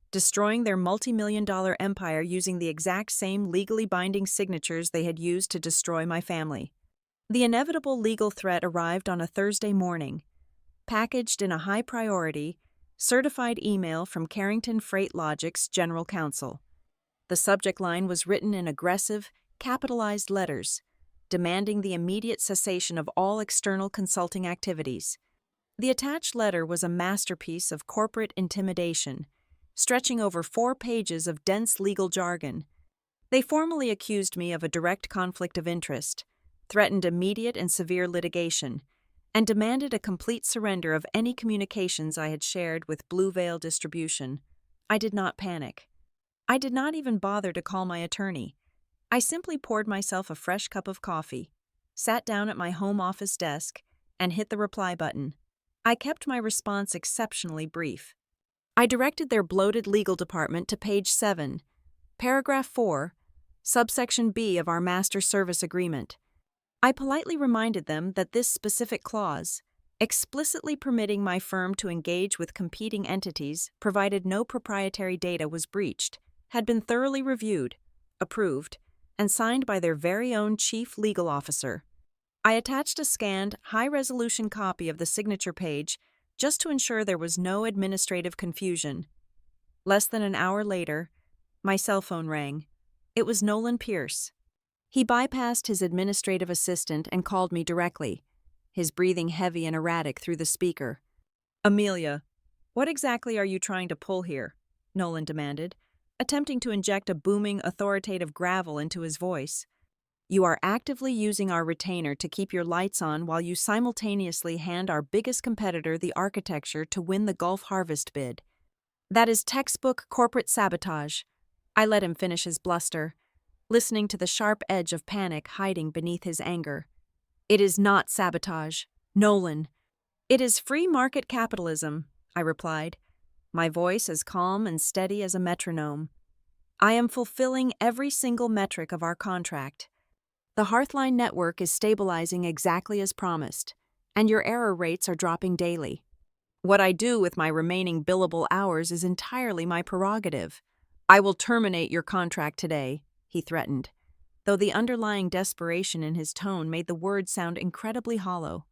[SPEAKER 1] destroying their multi-million-dollar empire using the exact same legally binding signatures they had used to destroy my family. The inevitable legal threat arrived on a Thursday morning, packaged in a high-priority, certified email from Carrington Freight Logic's general counsel. The subject line was written in aggressive, capitalized letters, demanding the immediate cessation of all external consulting activities. The attached letter was a masterpiece of corporate intimidation, stretching over 4 pages of dense legal jargon. They formally accused me of a direct conflict of interest, threatened immediate and severe litigation, and demanded a complete surrender of any communications I had shared with Blue Veil Distribution. I did not panic. I did not even bother to call my attorney. I simply poured myself a fresh cup of coffee, sat down at my home office desk, and hit the reply button. I kept my response exceptionally brief. I directed their bloated legal department to page 7, paragraph 4, subsection B of our master service agreement. I politely reminded them that this specific clause, explicitly permitting my firm to engage with competing entities provided no proprietary data was breached, had been thoroughly reviewed, approved, and signed by their very own chief legal officer. I attached a scanned, high-resolution copy of the signature page just to ensure there was no administrative confusion. Less than an hour later, my cell phone rang. It was Nolan Pierce. He bypassed his administrative assistant and called me directly, his breathing heavy and erratic through the speaker. "Amelia, what exactly are you trying to pull here?" Nolan demanded, attempting to inject a booming, authoritative gravel into his voice. "You are actively using our retainer to keep your lights on while you simultaneously hand our biggest competitor the architecture to win the Gulf Harvest bid. That is textbook corporate sabotage." I let him finish his bluster, listening to the sharp edge of panic hiding beneath his anger. "It is not sabotage, Nolan. It is free market capitalism," I replied, my voice as calm and steady as a metronome. "I am fulfilling every single metric of our contract. The Hearthline network is stabilizing exactly as promised, and your error rates are dropping daily. What I do with my remaining billable hours is entirely my prerogative. I will terminate your contract today," he threatened, though the underlying desperation in his tone made the words sound incredibly hollow.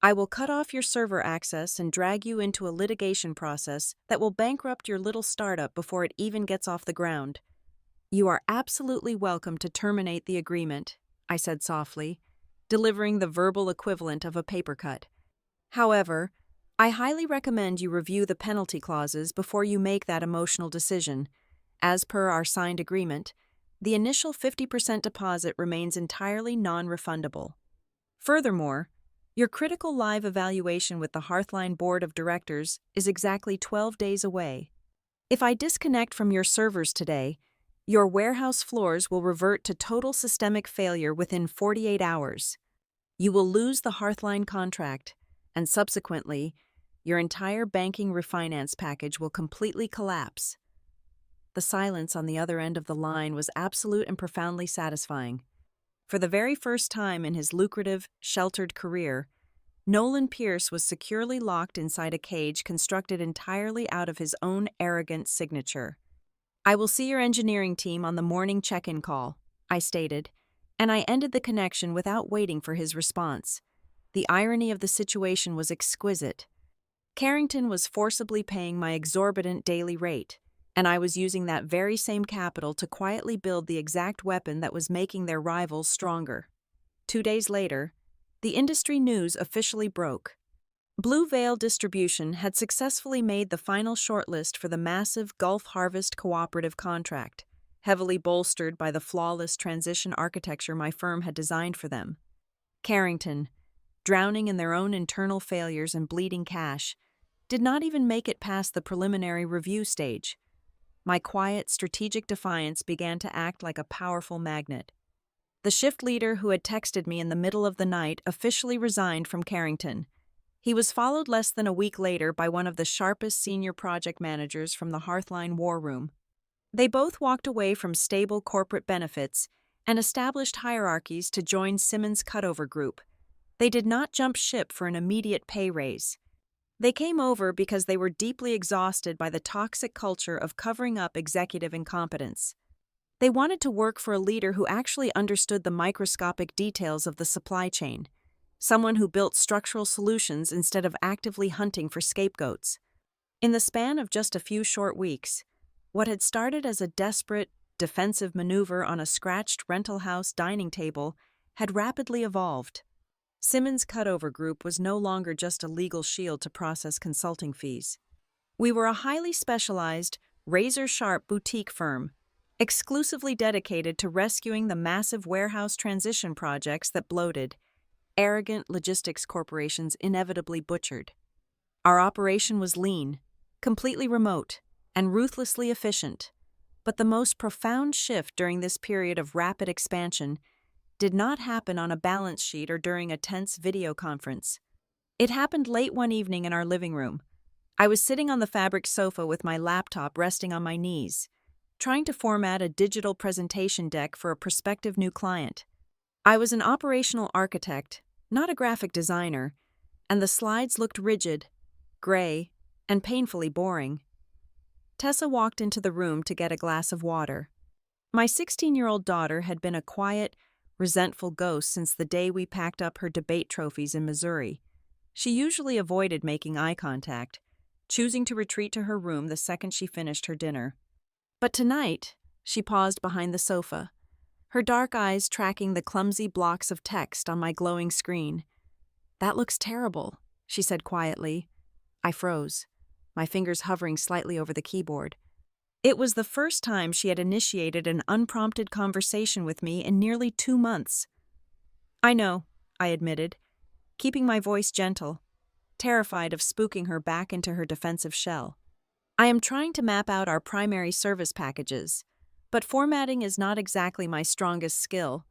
[SPEAKER 1] "I will cut off your server access and drag you into a litigation process that will bankrupt your little startup before it even gets off the ground. You are absolutely welcome to terminate the agreement," I said softly, delivering the verbal equivalent of a paper cut. "However, I highly recommend you review the penalty clauses before you make that emotional decision. As per our signed agreement, the initial 50% deposit remains entirely non-refundable. Furthermore, your critical live evaluation with the Hearthline Board of Directors is exactly 12 days away. If I disconnect from your servers today, your warehouse floors will revert to total systemic failure within 48 hours. You will lose the Hearthline contract, and subsequently, your entire banking refinance package will completely collapse." The silence on the other end of the line was absolute and profoundly satisfying. For the very first time in his lucrative, sheltered career, Nolan Pierce was securely locked inside a cage constructed entirely out of his own arrogant signature. "I will see your engineering team on the morning check-in call," I stated, and I ended the connection without waiting for his response. The irony of the situation was exquisite. Carrington was forcibly paying my exorbitant daily rate, and I was using that very same capital to quietly build the exact weapon that was making their rivals stronger. 2 days later, the industry news officially broke. Blue Veil Distribution had successfully made the final shortlist for the massive Gulf Harvest cooperative contract, heavily bolstered by the flawless transition architecture my firm had designed for them. Carrington, drowning in their own internal failures and bleeding cash, did not even make it past the preliminary review stage. My quiet, strategic defiance began to act like a powerful magnet. The shift leader who had texted me in the middle of the night officially resigned from Carrington. He was followed less than a week later by one of the sharpest senior project managers from the Hearthline War Room. They both walked away from stable corporate benefits and established hierarchies to join Simmons' cutover group. They did not jump ship for an immediate pay raise. They came over because they were deeply exhausted by the toxic culture of covering up executive incompetence. They wanted to work for a leader who actually understood the microscopic details of the supply chain, someone who built structural solutions instead of actively hunting for scapegoats. In the span of just a few short weeks, what had started as a desperate, defensive maneuver on a scratched rental house dining table had rapidly evolved. Simmons' cutover group was no longer just a legal shield to process consulting fees. We were a highly specialized, razor-sharp boutique firm, exclusively dedicated to rescuing the massive warehouse transition projects that bloated, arrogant logistics corporations inevitably butchered. Our operation was lean, completely remote, and ruthlessly efficient. But the most profound shift during this period of rapid expansion did not happen on a balance sheet or during a tense video conference. It happened late one evening in our living room. I was sitting on the fabric sofa with my laptop resting on my knees, trying to format a digital presentation deck for a prospective new client. I was an operational architect, not a graphic designer, and the slides looked rigid, gray, and painfully boring. Tessa walked into the room to get a glass of water. My 16-year-old daughter had been a quiet, resentful ghost since the day we packed up her debate trophies in Missouri. She usually avoided making eye contact, choosing to retreat to her room the second she finished her dinner. But tonight, she paused behind the sofa, her dark eyes tracking the clumsy blocks of text on my glowing screen. "That looks terrible," she said quietly. I froze, my fingers hovering slightly over the keyboard. It was the first time she had initiated an unprompted conversation with me in nearly 2 months. "I know," I admitted, keeping my voice gentle, terrified of spooking her back into her defensive shell. "I am trying to map out our primary service packages, but formatting is not exactly my strongest skill."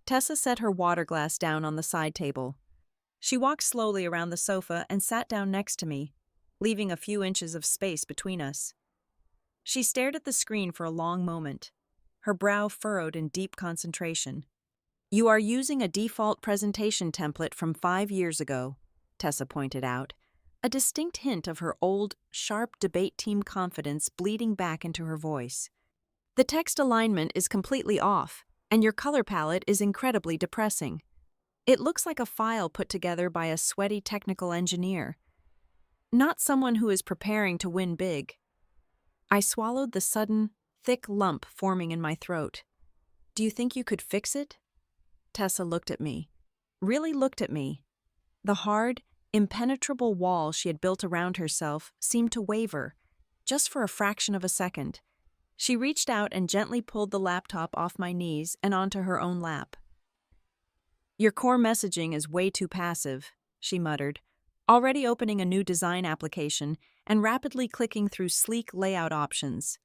[SPEAKER 1] Tessa set her water glass down on the side table. She walked slowly around the sofa and sat down next to me, leaving a few inches of space between us. She stared at the screen for a long moment, her brow furrowed in deep concentration. "You are using a default presentation template from 5 years ago," Tessa pointed out, a distinct hint of her old, sharp debate team confidence bleeding back into her voice. "The text alignment is completely off, and your color palette is incredibly depressing. It looks like a file put together by a sweaty technical engineer, not someone who is preparing to win big." I swallowed the sudden, thick lump forming in my throat. "Do you think you could fix it?" Tessa looked at me. Really looked at me. The hard, impenetrable wall she had built around herself seemed to waver, just for a fraction of a second. She reached out and gently pulled the laptop off my knees and onto her own lap. "Your core messaging is way too passive," she muttered, already opening a new design application and rapidly clicking through sleek layout options.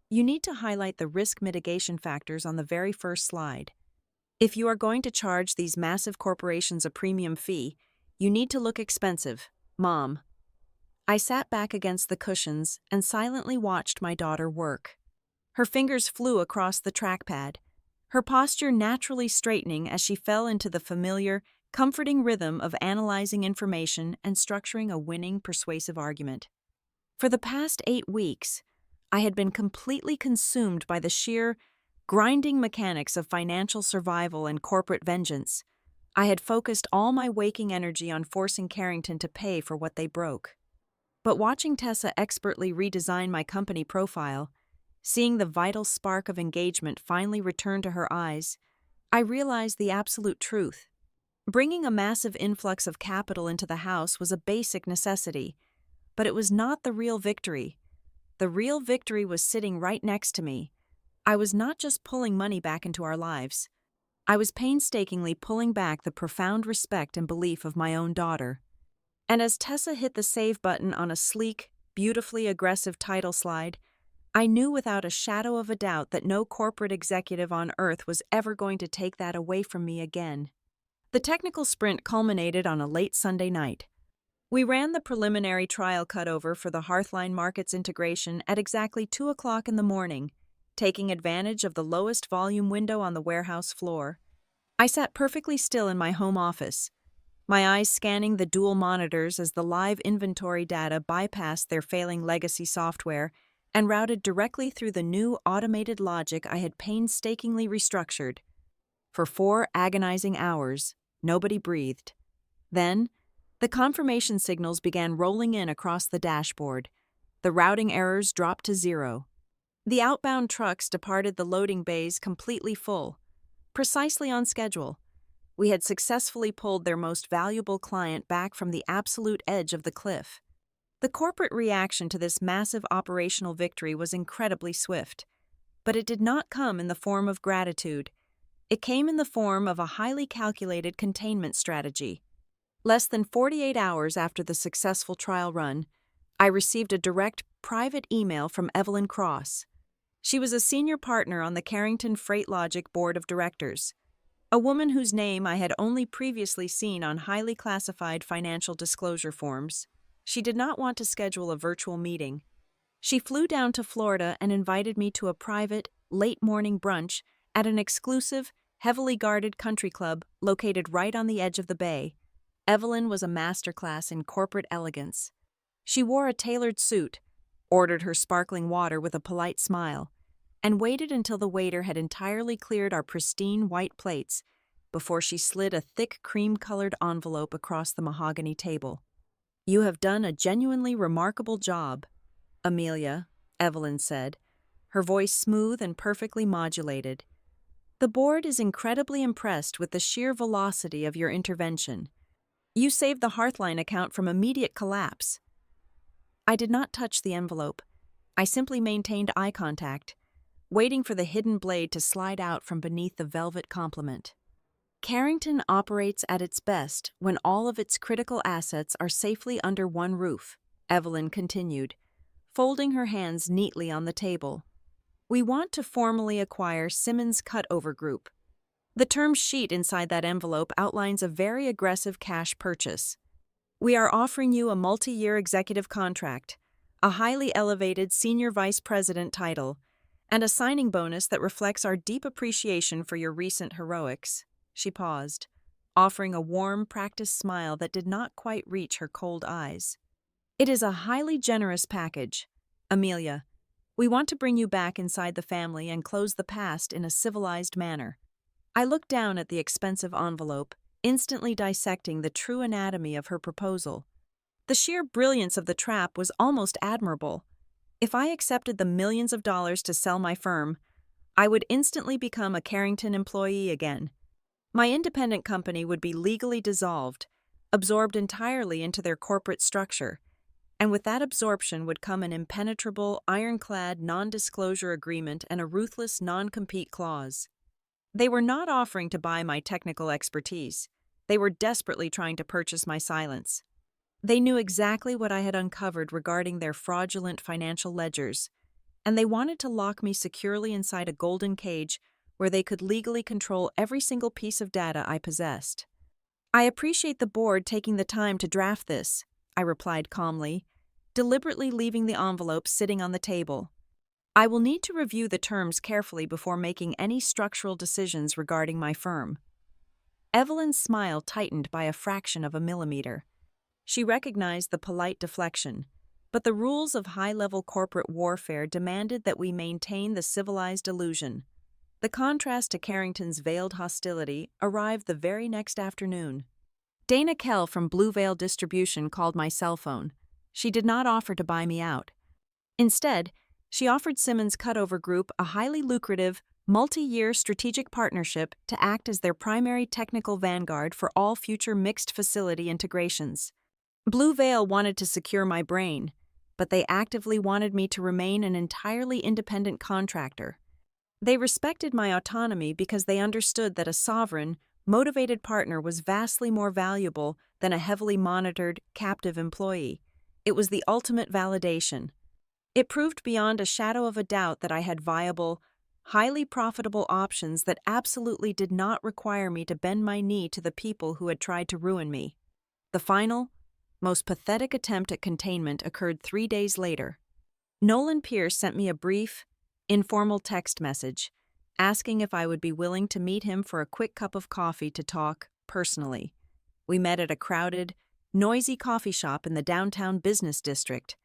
[SPEAKER 1] "You need to highlight the risk mitigation factors on the very first slide. If you are going to charge these massive corporations a premium fee, you need to look expensive, Mom." I sat back against the cushions and silently watched my daughter work. Her fingers flew across the trackpad, her posture naturally straightening as she fell into the familiar, comforting rhythm of analyzing information and structuring a winning, persuasive argument. For the past 8 weeks, I had been completely consumed by the sheer, grinding mechanics of financial survival and corporate vengeance. I had focused all my waking energy on forcing Carrington to pay for what they broke. But watching Tessa expertly redesign my company profile, seeing the vital spark of engagement finally return to her eyes, I realized the absolute truth. Bringing a massive influx of capital into the house was a basic necessity, but it was not the real victory. The real victory was sitting right next to me. I was not just pulling money back into our lives. I was painstakingly pulling back the profound respect and belief of my own daughter. And as Tessa hit the save button on a sleek, beautifully aggressive title slide, I knew without a shadow of a doubt that no corporate executive on earth was ever going to take that away from me again. The technical sprint culminated on a late Sunday night. We ran the preliminary trial cutover for the Hearthline Markets integration at exactly 2 o'clock in the morning, taking advantage of the lowest volume window on the warehouse floor. I sat perfectly still in my home office, my eyes scanning the dual monitors as the live inventory data bypassed their failing legacy software and routed directly through the new automated logic I had painstakingly restructured. For 4 agonizing hours, nobody breathed. Then, the confirmation signals began rolling in across the dashboard. The routing errors dropped to 0. The outbound trucks departed the loading bays completely full, precisely on schedule. We had successfully pulled their most valuable client back from the absolute edge of the cliff. The corporate reaction to this massive operational victory was incredibly swift, but it did not come in the form of gratitude. It came in the form of a highly calculated containment strategy. Less than 48 hours after the successful trial run, I received a direct, private email from Evelyn Cross. She was a senior partner on the Carrington Freight Logic Board of Directors, a woman whose name I had only previously seen on highly classified financial disclosure forms. She did not want to schedule a virtual meeting. She flew down to Florida and invited me to a private, late-morning brunch at an exclusive, heavily guarded country club located right on the edge of the bay. Evelyn was a masterclass in corporate elegance. She wore a tailored suit, ordered her sparkling water with a polite smile, and waited until the waiter had entirely cleared our pristine white plates before she slid a thick cream-colored envelope across the mahogany table. "You have done a genuinely remarkable job, Amelia," Evelyn said, her voice smooth and perfectly modulated. "The board is incredibly impressed with the sheer velocity of your intervention. You saved the Hearthline account from immediate collapse." I did not touch the envelope. I simply maintained eye contact, waiting for the hidden blade to slide out from beneath the velvet compliment. "Carrington operates at its best when all of its critical assets are safely under one roof," Evelyn continued, folding her hands neatly on the table. "We want to formally acquire Simmons Cutover Group. The term sheet inside that envelope outlines a very aggressive cash purchase. We are offering you a multi-year executive contract, a highly elevated senior vice president title, and a signing bonus that reflects our deep appreciation for your recent heroics." She paused, offering a warm, practiced smile that did not quite reach her cold eyes. "It is a highly generous package. Amelia, we want to bring you back inside the family and close the past in a civilized manner." I looked down at the expensive envelope, instantly dissecting the true anatomy of her proposal. The sheer brilliance of the trap was almost admirable. If I accepted the millions of dollars to sell my firm, I would instantly become a Carrington employee again. My independent company would be legally dissolved, absorbed entirely into their corporate structure, and with that absorption would come an impenetrable, ironclad non-disclosure agreement and a ruthless non-compete clause. They were not offering to buy my technical expertise. They were desperately trying to purchase my silence. They knew exactly what I had uncovered regarding their fraudulent financial ledgers, and they wanted to lock me securely inside a golden cage where they could legally control every single piece of data I possessed. "I appreciate the board taking the time to draft this," I replied calmly, deliberately leaving the envelope sitting on the table. "I will need to review the terms carefully before making any structural decisions regarding my firm." Evelyn's smile tightened by a fraction of a millimeter. She recognized the polite deflection, but the rules of high-level corporate warfare demanded that we maintain the civilized illusion. The contrast to Carrington's veiled hostility arrived the very next afternoon. Dana Kell from Blue Veil Distribution called my cell phone. She did not offer to buy me out. Instead, she offered Simmons Cutover Group a highly lucrative, multi-year strategic partnership to act as their primary technical vanguard for all future mixed facility integrations. Blue Veil wanted to secure my brain, but they actively wanted me to remain an entirely independent contractor. They respected my autonomy because they understood that a sovereign, motivated partner was vastly more valuable than a heavily monitored, captive employee. It was the ultimate validation. It proved beyond a shadow of a doubt that I had viable, highly profitable options that absolutely did not require me to bend my knee to the people who had tried to ruin me. The final, most pathetic attempt at containment occurred 3 days later. Nolan Pierce sent me a brief, informal text message, asking if I would be willing to meet him for a quick cup of coffee to talk personally. We met at a crowded, noisy coffee shop in the downtown business district.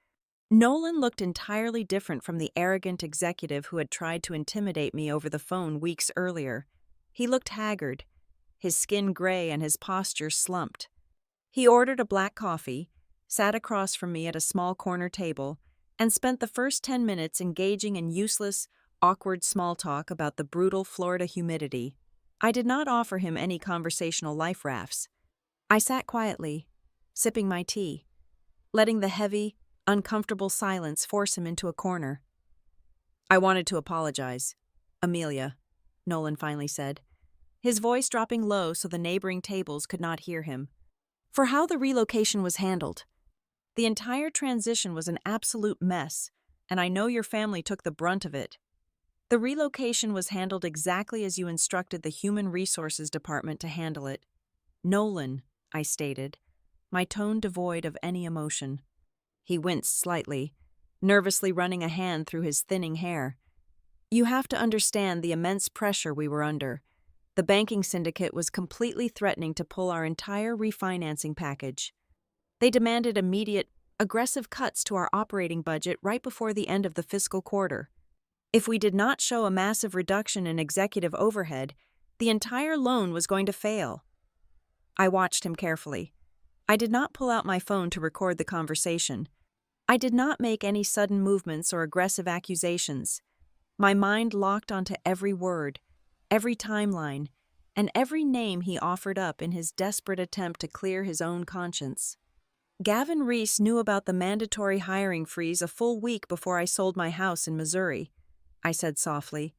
[SPEAKER 1] Nolan looked entirely different from the arrogant executive who had tried to intimidate me over the phone weeks earlier. He looked haggard, his skin gray and his posture slumped. He ordered a black coffee, sat across from me at a small corner table, and spent the first 10 minutes engaging in useless, awkward small talk about the brutal Florida humidity. I did not offer him any conversational life rafts. I sat quietly, sipping my tea, letting the heavy, uncomfortable silence force him into a corner. "I wanted to apologize, Amelia," Nolan finally said, his voice dropping low so the neighboring tables could not hear him, "for how the relocation was handled. The entire transition was an absolute mess, and I know your family took the brunt of it. The relocation was handled exactly as you instructed the Human Resources Department to handle it. Nolan," I stated, my tone devoid of any emotion. He winced slightly, nervously running a hand through his thinning hair. "You have to understand the immense pressure we were under. The banking syndicate was completely threatening to pull our entire refinancing package. They demanded immediate, aggressive cuts to our operating budget right before the end of the fiscal quarter. If we did not show a massive reduction in executive overhead, the entire loan was going to fail." I watched him carefully. I did not pull out my phone to record the conversation. I did not make any sudden movements or aggressive accusations. My mind locked onto every word, every timeline, and every name he offered up in his desperate attempt to clear his own conscience. "Gavin Reese knew about the mandatory hiring freeze a full week before I sold my house in Missouri," I said softly,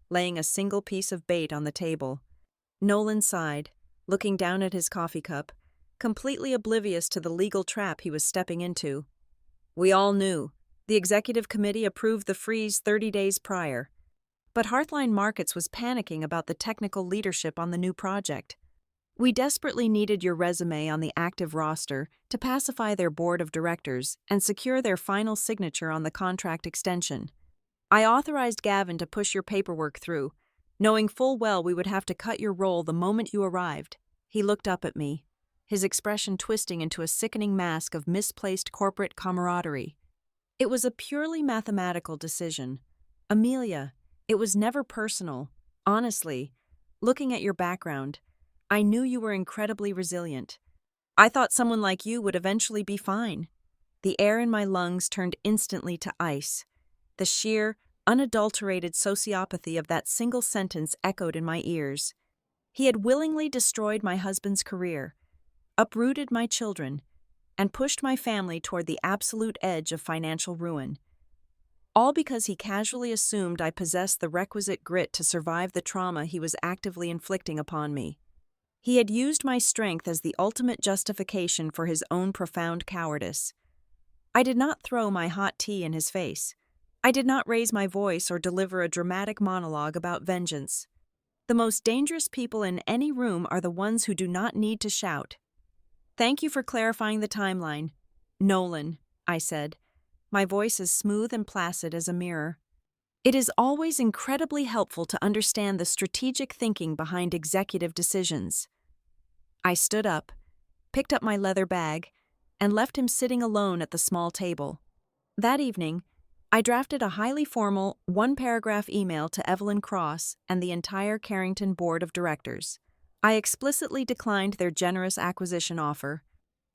[SPEAKER 1] laying a single piece of bait on the table. Nolan sighed, looking down at his coffee cup, completely oblivious to the legal trap he was stepping into. "We all knew. The executive committee approved the freeze 30 days prior. But Hearthline Markets was panicking about the technical leadership on the new project. We desperately needed your resume on the active roster to pacify their board of directors and secure their final signature on the contract extension. I authorized Gavin to push your paperwork through, knowing full well we would have to cut your roll the moment you arrived." He looked up at me, his expression twisting into a sickening mask of misplaced corporate camaraderie. "It was a purely mathematical decision. Amelia, it was never personal. Honestly, looking at your background, I knew you were incredibly resilient. I thought someone like you would eventually be fine." The air in my lungs turned instantly to ice. The sheer, unadulterated sociopathy of that single sentence echoed in my ears. He had willingly destroyed my husband's career, uprooted my children, and pushed my family toward the absolute edge of financial ruin. All because he casually assumed I possessed the requisite grit to survive the trauma he was actively inflicting upon me. He had used my strength as the ultimate justification for his own profound cowardice. I did not throw my hot tea in his face. I did not raise my voice or deliver a dramatic monologue about vengeance. The most dangerous people in any room are the ones who do not need to shout. "Thank you for clarifying the timeline, Nolan," I said, my voice as smooth and placid as a mirror. "It is always incredibly helpful to understand the strategic thinking behind executive decisions." I stood up, picked up my leather bag, and left him sitting alone at the small table. That evening, I drafted a highly formal, one-paragraph email to Evelyn Cross and the entire Carrington Board of Directors. I explicitly declined their generous acquisition offer.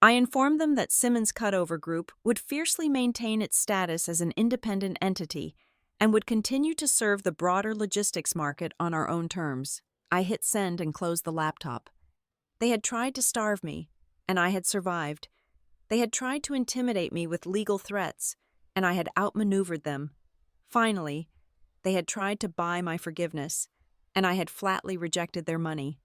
[SPEAKER 1] I informed them that Simmons Cutover Group would fiercely maintain its status as an independent entity and would continue to serve the broader logistics market on our own terms. I hit send and closed the laptop. They had tried to starve me, and I had survived. They had tried to intimidate me with legal threats, and I had outmaneuvered them. Finally, they had tried to buy my forgiveness, and I had flatly rejected their money.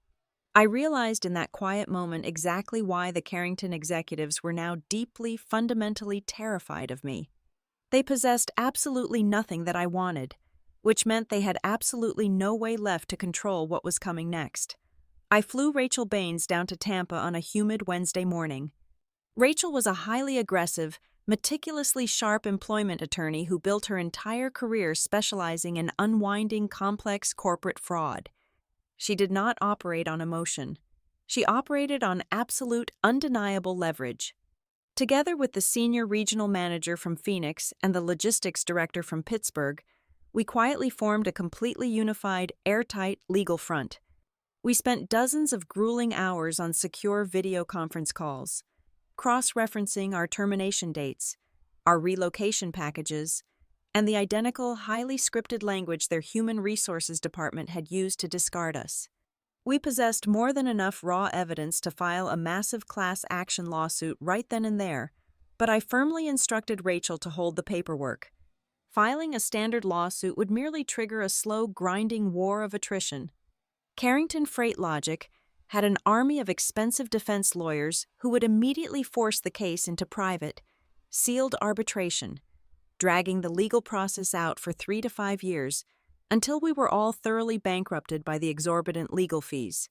[SPEAKER 1] I realized in that quiet moment exactly why the Carrington executives were now deeply, fundamentally terrified of me. They possessed absolutely nothing that I wanted, which meant they had absolutely no way left to control what was coming next. I flew Rachel Baines down to Tampa on a humid Wednesday morning. Rachel was a highly aggressive, meticulously sharp employment attorney who built her entire career specializing in unwinding complex corporate fraud. She did not operate on emotion. She operated on absolute, undeniable leverage. Together with the senior regional manager from Phoenix and the logistics director from Pittsburgh, we quietly formed a completely unified, airtight legal front. We spent dozens of grueling hours on secure video conference calls, cross-referencing our termination dates, our relocation packages, and the identical, highly scripted language their human resources department had used to discard us. We possessed more than enough raw evidence to file a massive class action lawsuit right then and there, but I firmly instructed Rachel to hold the paperwork. Filing a standard lawsuit would merely trigger a slow, grinding war of attrition. Carrington Freight Logic had an army of expensive defense lawyers who would immediately force the case into private, sealed arbitration, dragging the legal process out for 3 to 5 years until we were all thoroughly bankrupted by the exorbitant legal fees.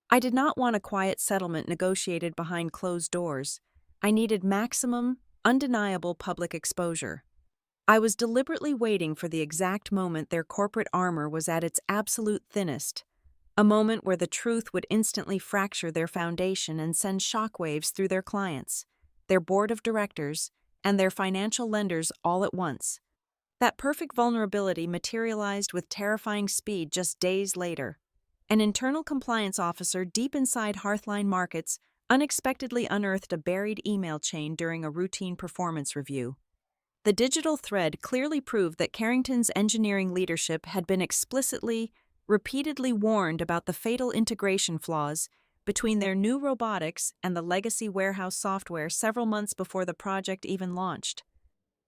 [SPEAKER 1] I did not want a quiet settlement negotiated behind closed doors. I needed maximum, undeniable public exposure. I was deliberately waiting for the exact moment their corporate armor was at its absolute thinnest, a moment where the truth would instantly fracture their foundation and send shockwaves through their clients, their board of directors, and their financial lenders all at once. That perfect vulnerability materialized with terrifying speed just days later. An internal compliance officer deep inside Hearthline Markets unexpectedly unearthed a buried email chain during a routine performance review. The digital thread clearly proved that Carrington's engineering leadership had been repeatedly warned about the fatal integration flaws between their new robotics and the legacy warehouse software several months before the project even launched.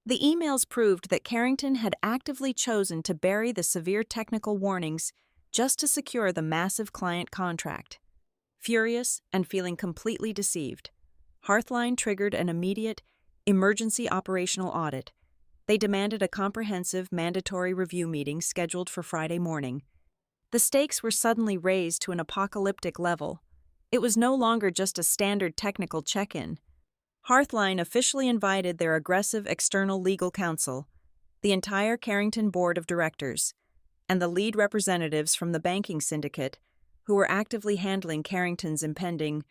[SPEAKER 1] The emails proved that Carrington had actively chosen to bury the severe technical warnings just to secure the massive client contract. Furious and feeling completely deceived, Hearthline triggered an immediate, emergency operational audit. They demanded a comprehensive, mandatory review meeting scheduled for Friday morning. The stakes were suddenly raised to an apocalyptic level. It was no longer just a standard technical check-in. Hearthline officially invited their aggressive external legal counsel, the entire Carrington board of directors, and the lead representatives from the banking syndicate who were actively handling Carrington's impending,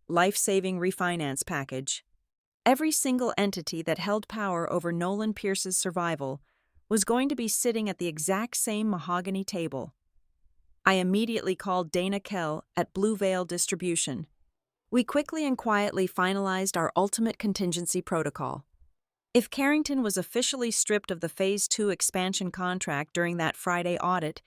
[SPEAKER 1] life-saving refinance package. Every single entity that held power over Nolan Pierce's survival was going to be sitting at the exact same mahogany table. I immediately called Dana Kell at Blue Veil Distribution. We quickly and quietly finalized our ultimate contingency protocol. If Carrington was officially stripped of the Phase 2 expansion contract during that Friday audit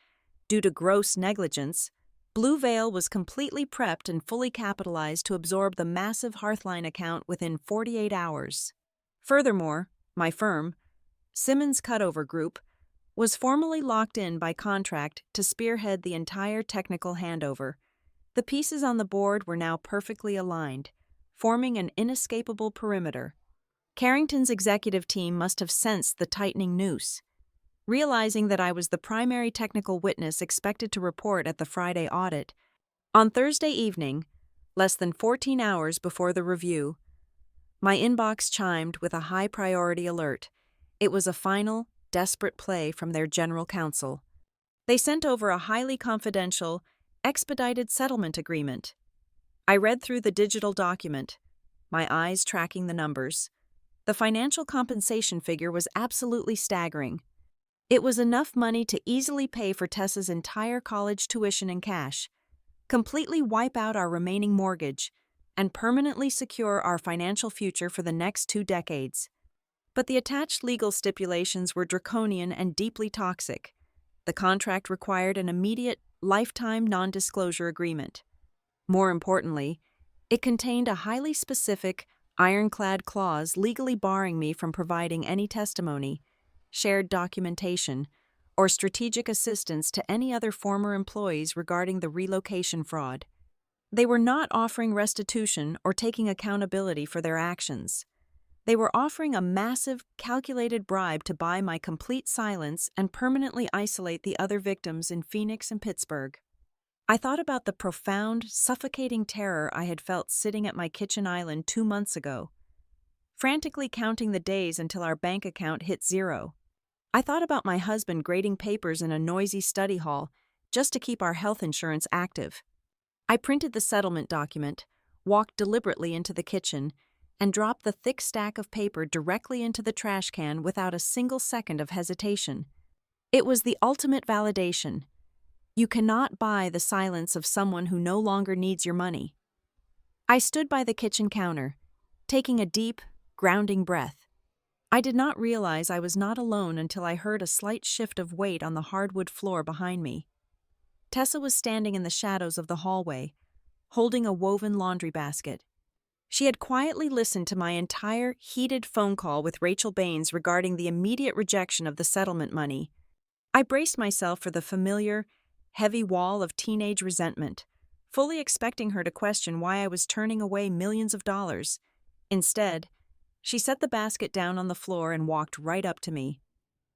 [SPEAKER 1] due to gross negligence, Blue Veil was completely prepped and fully capitalized to absorb the massive Hearthline account within 48 hours. Furthermore, my firm, Simmons Cutover Group, was formally locked in by contract to spearhead the entire technical handover. The pieces on the board were now perfectly aligned, forming an inescapable perimeter. Carrington's executive team must have sensed the tightening noose. Realizing that I was the primary technical witness expected to report at the Friday audit, on Thursday evening, less than 14 hours before the review, my inbox chimed with a high-priority alert. It was a final, desperate play from their general counsel. They sent over a highly confidential, expedited settlement agreement. I read through the digital document, my eyes tracking the numbers. The financial compensation figure was absolutely staggering. It was enough money to easily pay for Tessa's entire college tuition in cash, completely wipe out our remaining mortgage, and permanently secure our financial future for the next 2 decades. But the attached legal stipulations were draconian and deeply toxic. The contract required an immediate, lifetime non-disclosure agreement. More importantly, it contained a highly specific, ironclad clause legally barring me from providing any testimony, shared documentation, or strategic assistance to any other former employees regarding the relocation fraud. They were not offering restitution or taking accountability for their actions. They were offering a massive, calculated bribe to buy my complete silence and permanently isolate the other victims in Phoenix and Pittsburgh. I thought about the profound, suffocating terror I had felt sitting at my kitchen island 2 months ago, frantically counting the days until our bank account hit zero. I thought about my husband grading papers in a noisy study hall just to keep our health insurance active. I printed the settlement document, walked deliberately into the kitchen, and dropped the thick stack of paper directly into the trash can without a single second of hesitation. It was the ultimate validation. You cannot buy the silence of someone who no longer needs your money. I stood by the kitchen counter, taking a deep, grounding breath. I did not realize I was not alone until I heard a slight shift of weight on the hardwood floor behind me. Tessa was standing in the shadows of the hallway, holding a woven laundry basket. She had quietly listened to my entire heated phone call with Rachel Baines regarding the immediate rejection of the settlement money. I braced myself for the familiar, heavy wall of teenage resentment, fully expecting her to question why I was turning away millions of dollars. Instead, she set the basket down on the floor and walked right up to me.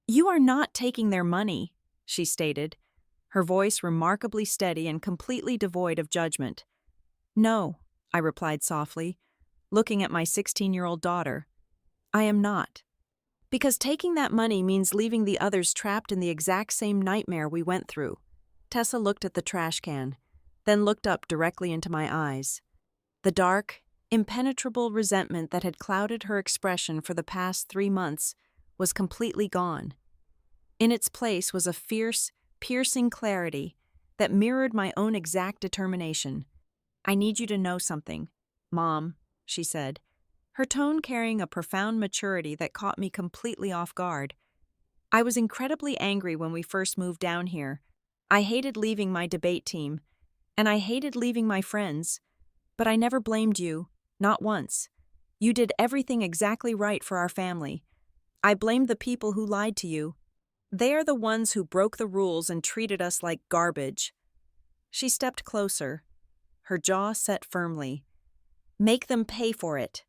[SPEAKER 1] "You are not taking their money," she stated, her voice remarkably steady and completely devoid of judgment. "No," I replied softly, looking at my 16-year-old daughter. "I am not. Because taking that money means leaving the others trapped in the exact same nightmare we went through." Tessa looked at the trash can, then looked up directly into my eyes. The dark, impenetrable resentment that had clouded her expression for the past 3 months was completely gone. In its place was a fierce, piercing clarity that mirrored my own exact determination. "I need you to know something, Mom," she said, her tone carrying a profound maturity that caught me completely off guard. "I was incredibly angry when we first moved down here. I hated leaving my debate team, and I hated leaving my friends. But I never blamed you, not once. You did everything exactly right for our family. I blamed the people who lied to you. They are the ones who broke the rules and treated us like garbage." She stepped closer, her jaw set firmly. "Make them pay for it."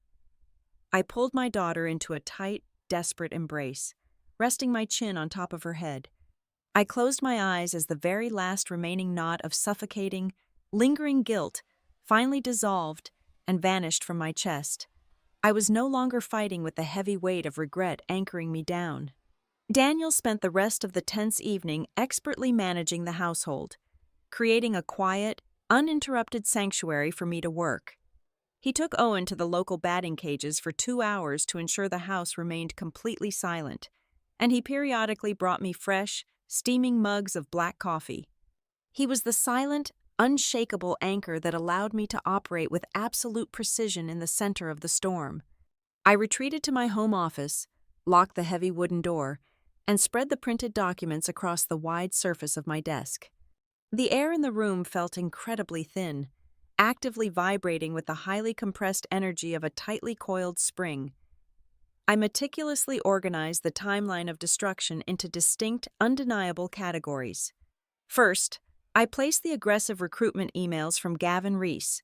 [SPEAKER 1] I pulled my daughter into a tight, desperate embrace, resting my chin on top of her head. I closed my eyes as the very last remaining knot of suffocating, lingering guilt finally dissolved and vanished from my chest. I was no longer fighting with the heavy weight of regret anchoring me down. Daniel spent the rest of the tense evening expertly managing the household, creating a quiet, uninterrupted sanctuary for me to work. He took Owen to the local batting cages for 2 hours to ensure the house remained completely silent, and he periodically brought me fresh, steaming mugs of black coffee. He was the silent, unshakable anchor that allowed me to operate with absolute precision in the center of the storm. I retreated to my home office, locked the heavy wooden door, and spread the printed documents across the wide surface of my desk. The air in the room felt incredibly thin, actively vibrating with the highly compressed energy of a tightly coiled spring. I meticulously organized the timeline of destruction into distinct, undeniable categories. First, I placed the aggressive recruitment emails from Gavin Reese,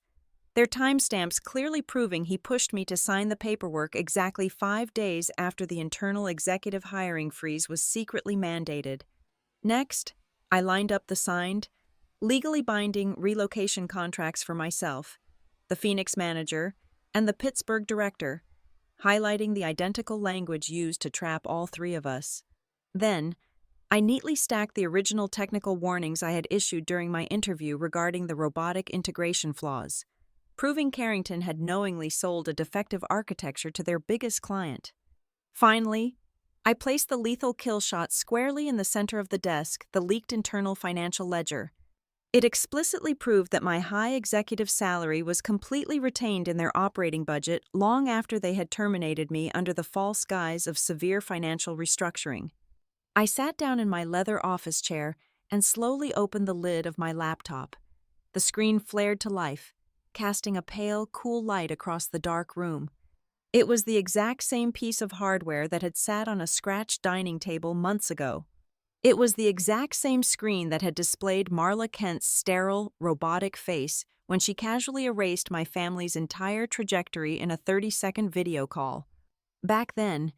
[SPEAKER 1] their timestamps clearly proving he pushed me to sign the paperwork exactly 5 days after the internal executive hiring freeze was secretly mandated. Next, I lined up the signed, legally binding relocation contracts for myself, the Phoenix manager, and the Pittsburgh director, highlighting the identical language used to trap all 3 of us. Then, I neatly stacked the original technical warnings I had issued during my interview regarding the robotic integration flaws, proving Carrington had knowingly sold a defective architecture to their biggest client. Finally, I placed the lethal kill shot squarely in the center of the desk, the leaked internal financial ledger. It explicitly proved that my high executive salary was completely retained in their operating budget long after they had terminated me under the false guise of severe financial restructuring. I sat down in my leather office chair and slowly opened the lid of my laptop. The screen flared to life, casting a pale, cool light across the dark room. It was the exact same piece of hardware that had sat on a scratched dining table months ago. It was the exact same screen that had displayed Marla Kent's sterile, robotic face when she casually erased my family's entire trajectory in a 30-second video call. Back then,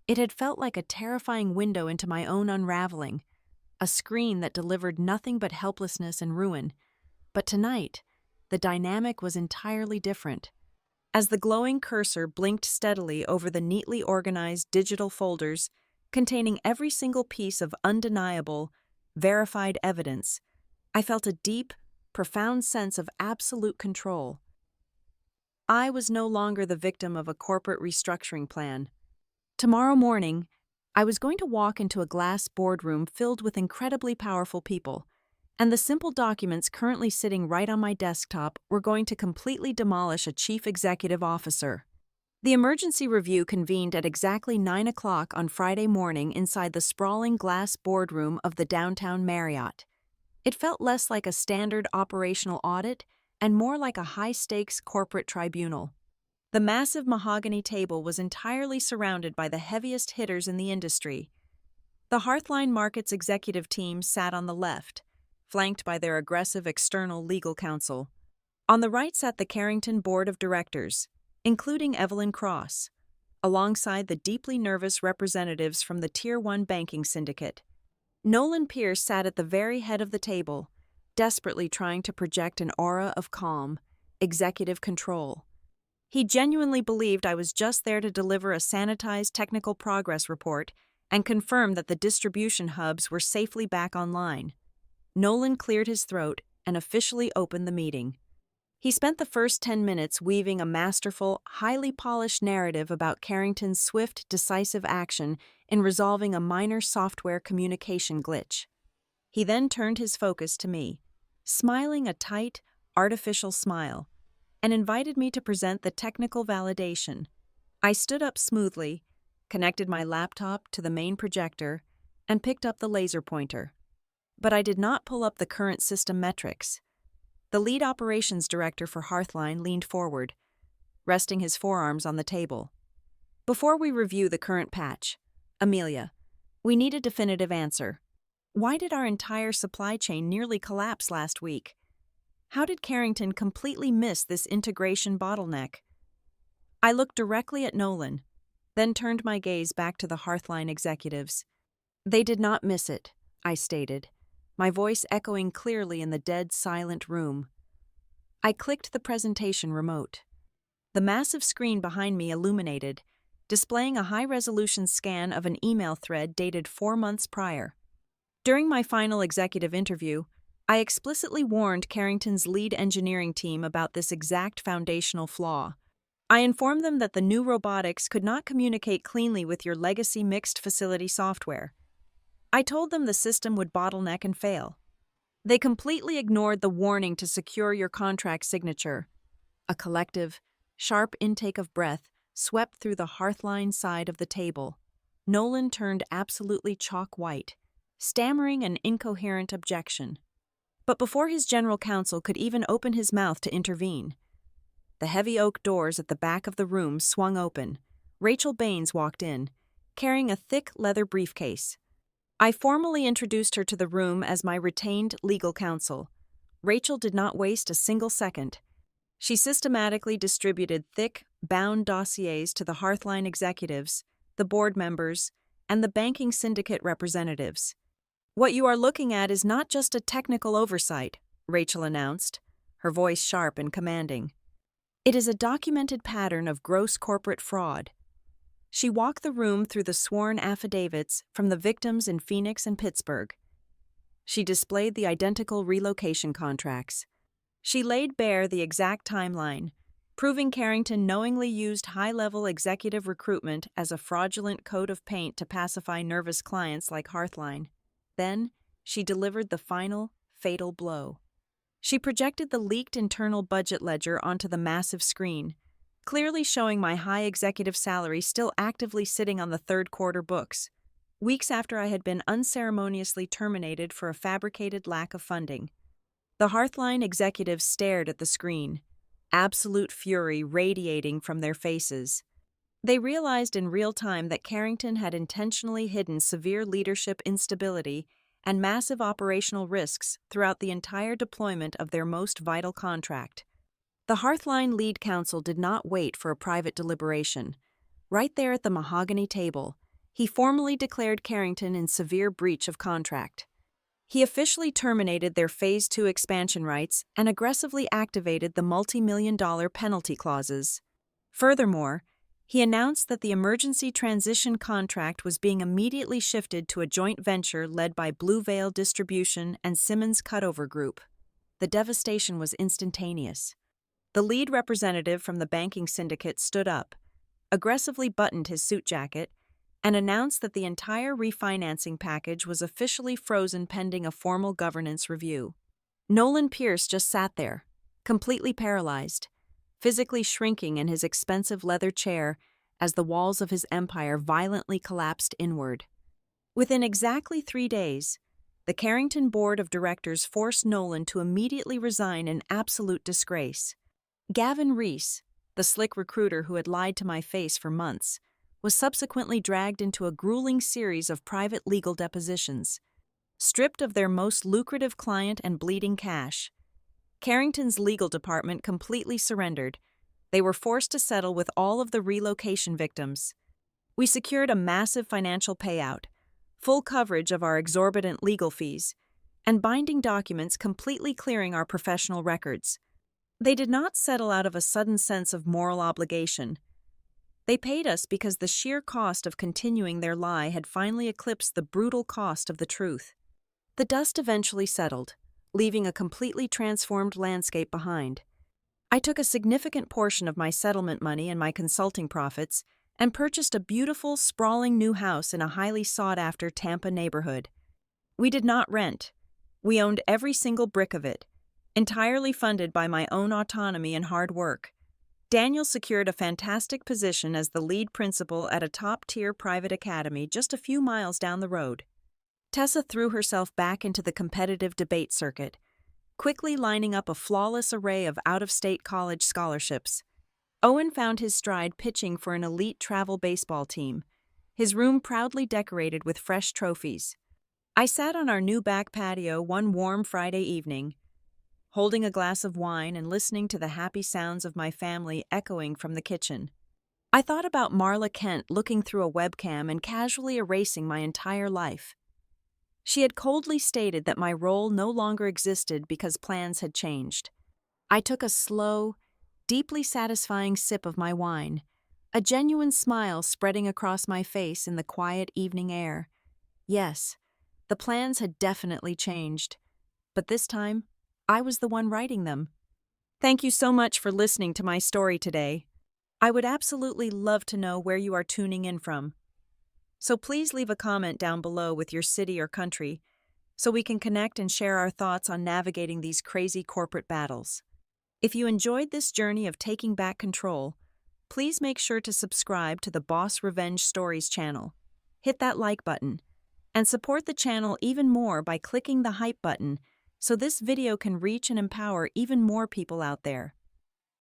[SPEAKER 1] it had felt like a terrifying window into my own unraveling, a screen that delivered nothing but helplessness and ruin. But tonight, the dynamic was entirely different. As the glowing cursor blinked steadily over the neatly organized digital folders containing every single piece of undeniable, verified evidence, I felt a deep, profound sense of absolute control. I was no longer the victim of a corporate restructuring plan. Tomorrow morning, I was going to walk into a glass boardroom filled with incredibly powerful people, and the simple documents currently sitting right on my desktop were going to completely demolish a chief executive officer. The emergency review convened at exactly 9 o'clock on Friday morning inside the sprawling glass boardroom of the downtown Marriott. It felt less like a standard operational audit and more like a high-stakes corporate tribunal. The massive mahogany table was entirely surrounded by the heaviest hitters in the industry. The Hearthline Markets executive team sat on the left, flanked by their aggressive external legal counsel. On the right sat the Carrington Board of Directors, including Evelyn Cross, alongside the deeply nervous representatives from the Tier 1 banking syndicate. Nolan Pierce sat at the very head of the table, desperately trying to project an aura of calm, executive control. He genuinely believed I was just there to deliver a sanitized technical progress report and confirm that the distribution hubs were safely back online. Nolan cleared his throat and officially opened the meeting. He spent the first 10 minutes weaving a masterful, highly polished narrative about Carrington's swift, decisive action in resolving a minor software communication glitch. He then turned his focus to me, smiling a tight, artificial smile, and invited me to present the technical validation. I stood up smoothly, connected my laptop to the main projector, and picked up the laser pointer. But I did not pull up the current system metrics. The lead operations director for Hearthline leaned forward, resting his forearms on the table. Before we review the current patch, Amelia, we need a definitive answer. Why did our entire supply chain nearly collapse last week? How did Carrington completely miss this integration bottleneck? I looked directly at Nolan, then turned my gaze back to the Hearthline executives. They did not miss it, I stated, my voice echoing clearly in the dead, silent room. I clicked the presentation remote. The massive screen behind me illuminated, displaying a high-resolution scan of an email thread dated 4 months prior. During my final executive interview, I explicitly warned Carrington's lead engineering team about this exact foundational flaw. I informed them that the new robotics could not communicate cleanly with your legacy mixed facility software. I told them the system would bottleneck and fail. They completely ignored the warning to secure your contract signature. A collective, sharp intake of breath swept through the Hearthline side of the table. Nolan turned absolutely chalk white, stammering an incoherent objection. But before his general counsel could even open his mouth to intervene, the heavy oak doors at the back of the room swung open. Rachel Baines walked in, carrying a thick leather briefcase. I formally introduced her to the room as my retained legal counsel. Rachel did not waste a single second. She systematically distributed thick, bound dossiers to the Hearthline executives, the board members, and the banking syndicate representatives. What you are looking at is not just a technical oversight, Rachel announced, her voice sharp and commanding. It is a documented pattern of gross corporate fraud. She walked the room through the sworn affidavits from the victims in Phoenix and Pittsburgh. She displayed the identical relocation contracts. She laid bare the exact timeline, proving Carrington knowingly used high-level executive recruitment as a fraudulent coat of paint to pacify nervous clients like Hearthline. Then, she delivered the final, fatal blow. She projected the leaked internal budget ledger onto the massive screen, clearly showing my high executive salary still actively sitting on the third quarter books, weeks after I had been unceremoniously terminated for a fabricated lack of funding. The Hearthline executives stared at the screen, absolute fury radiating from their faces. They realized in real time that Carrington had intentionally hidden severe leadership instability and massive operational risks throughout the entire deployment of their most vital contract. The Hearthline lead counsel did not wait for a private deliberation. Right there at the mahogany table, he formally declared Carrington in severe breach of contract. He officially terminated their Phase 2 expansion rights and aggressively activated the multi-million-dollar penalty clauses. Furthermore, he announced that the emergency transition contract was being immediately shifted to a joint venture led by Blue Veil Distribution and Simmons Cutover Group. The devastation was instantaneous. The lead representative from the banking syndicate stood up, aggressively buttoned his suit jacket, and announced that the entire refinancing package was officially frozen pending a formal governance review. Nolan Pierce just sat there, completely paralyzed, physically shrinking in his expensive leather chair as the walls of his empire violently collapsed inward. Within exactly 3 days, the Carrington Board of Directors forced Nolan to immediately resign in absolute disgrace. Gavin Reese, the slick recruiter who had lied to my face for months, was subsequently dragged into a grueling series of private legal depositions. Stripped of their most lucrative client and bleeding cash, Carrington's legal department completely surrendered. They were forced to settle with all of the relocation victims. We secured a massive financial payout, full coverage of our exorbitant legal fees, and binding documents completely clearing our professional records. They did not settle out of a sudden sense of moral obligation. They paid us because the sheer cost of continuing their lie had finally eclipsed the brutal cost of the truth. The dust eventually settled, leaving a completely transformed landscape behind. I took a significant portion of my settlement money and my consulting profits and purchased a beautiful, sprawling new house in a highly sought-after Tampa neighborhood. We did not rent. We owned every single brick of it, entirely funded by my own autonomy and hard work. Daniel secured a fantastic position as the lead principal at a top-tier private academy just a few miles down the road. Tessa threw herself back into the competitive debate circuit, quickly lining up a flawless array of out-of-state college scholarships. Owen found his stride pitching for an elite travel baseball team, his room proudly decorated with fresh trophies. I sat on our new back patio one warm Friday evening, holding a glass of wine and listening to the happy sounds of my family echoing from the kitchen. I thought about Marla Kent looking through a webcam and casually erasing my entire life. She had coldly stated that my role no longer existed because plans had changed. I took a slow, deeply satisfying sip of my wine, a genuine smile spreading across my face in the quiet evening air. Yes, the plans had definitely changed, but this time, I was the one writing them. Thank you so much for listening to my story today. I would absolutely love to know where you are tuning in from. So please leave a comment down below with your city or country so we can connect and share our thoughts on navigating these crazy corporate battles. If you enjoyed this journey of taking back control, please make sure to subscribe to the Boss Revenge Stories channel. Hit that like button and support the channel even more by clicking the hype button so this video can reach and empower even more people out there.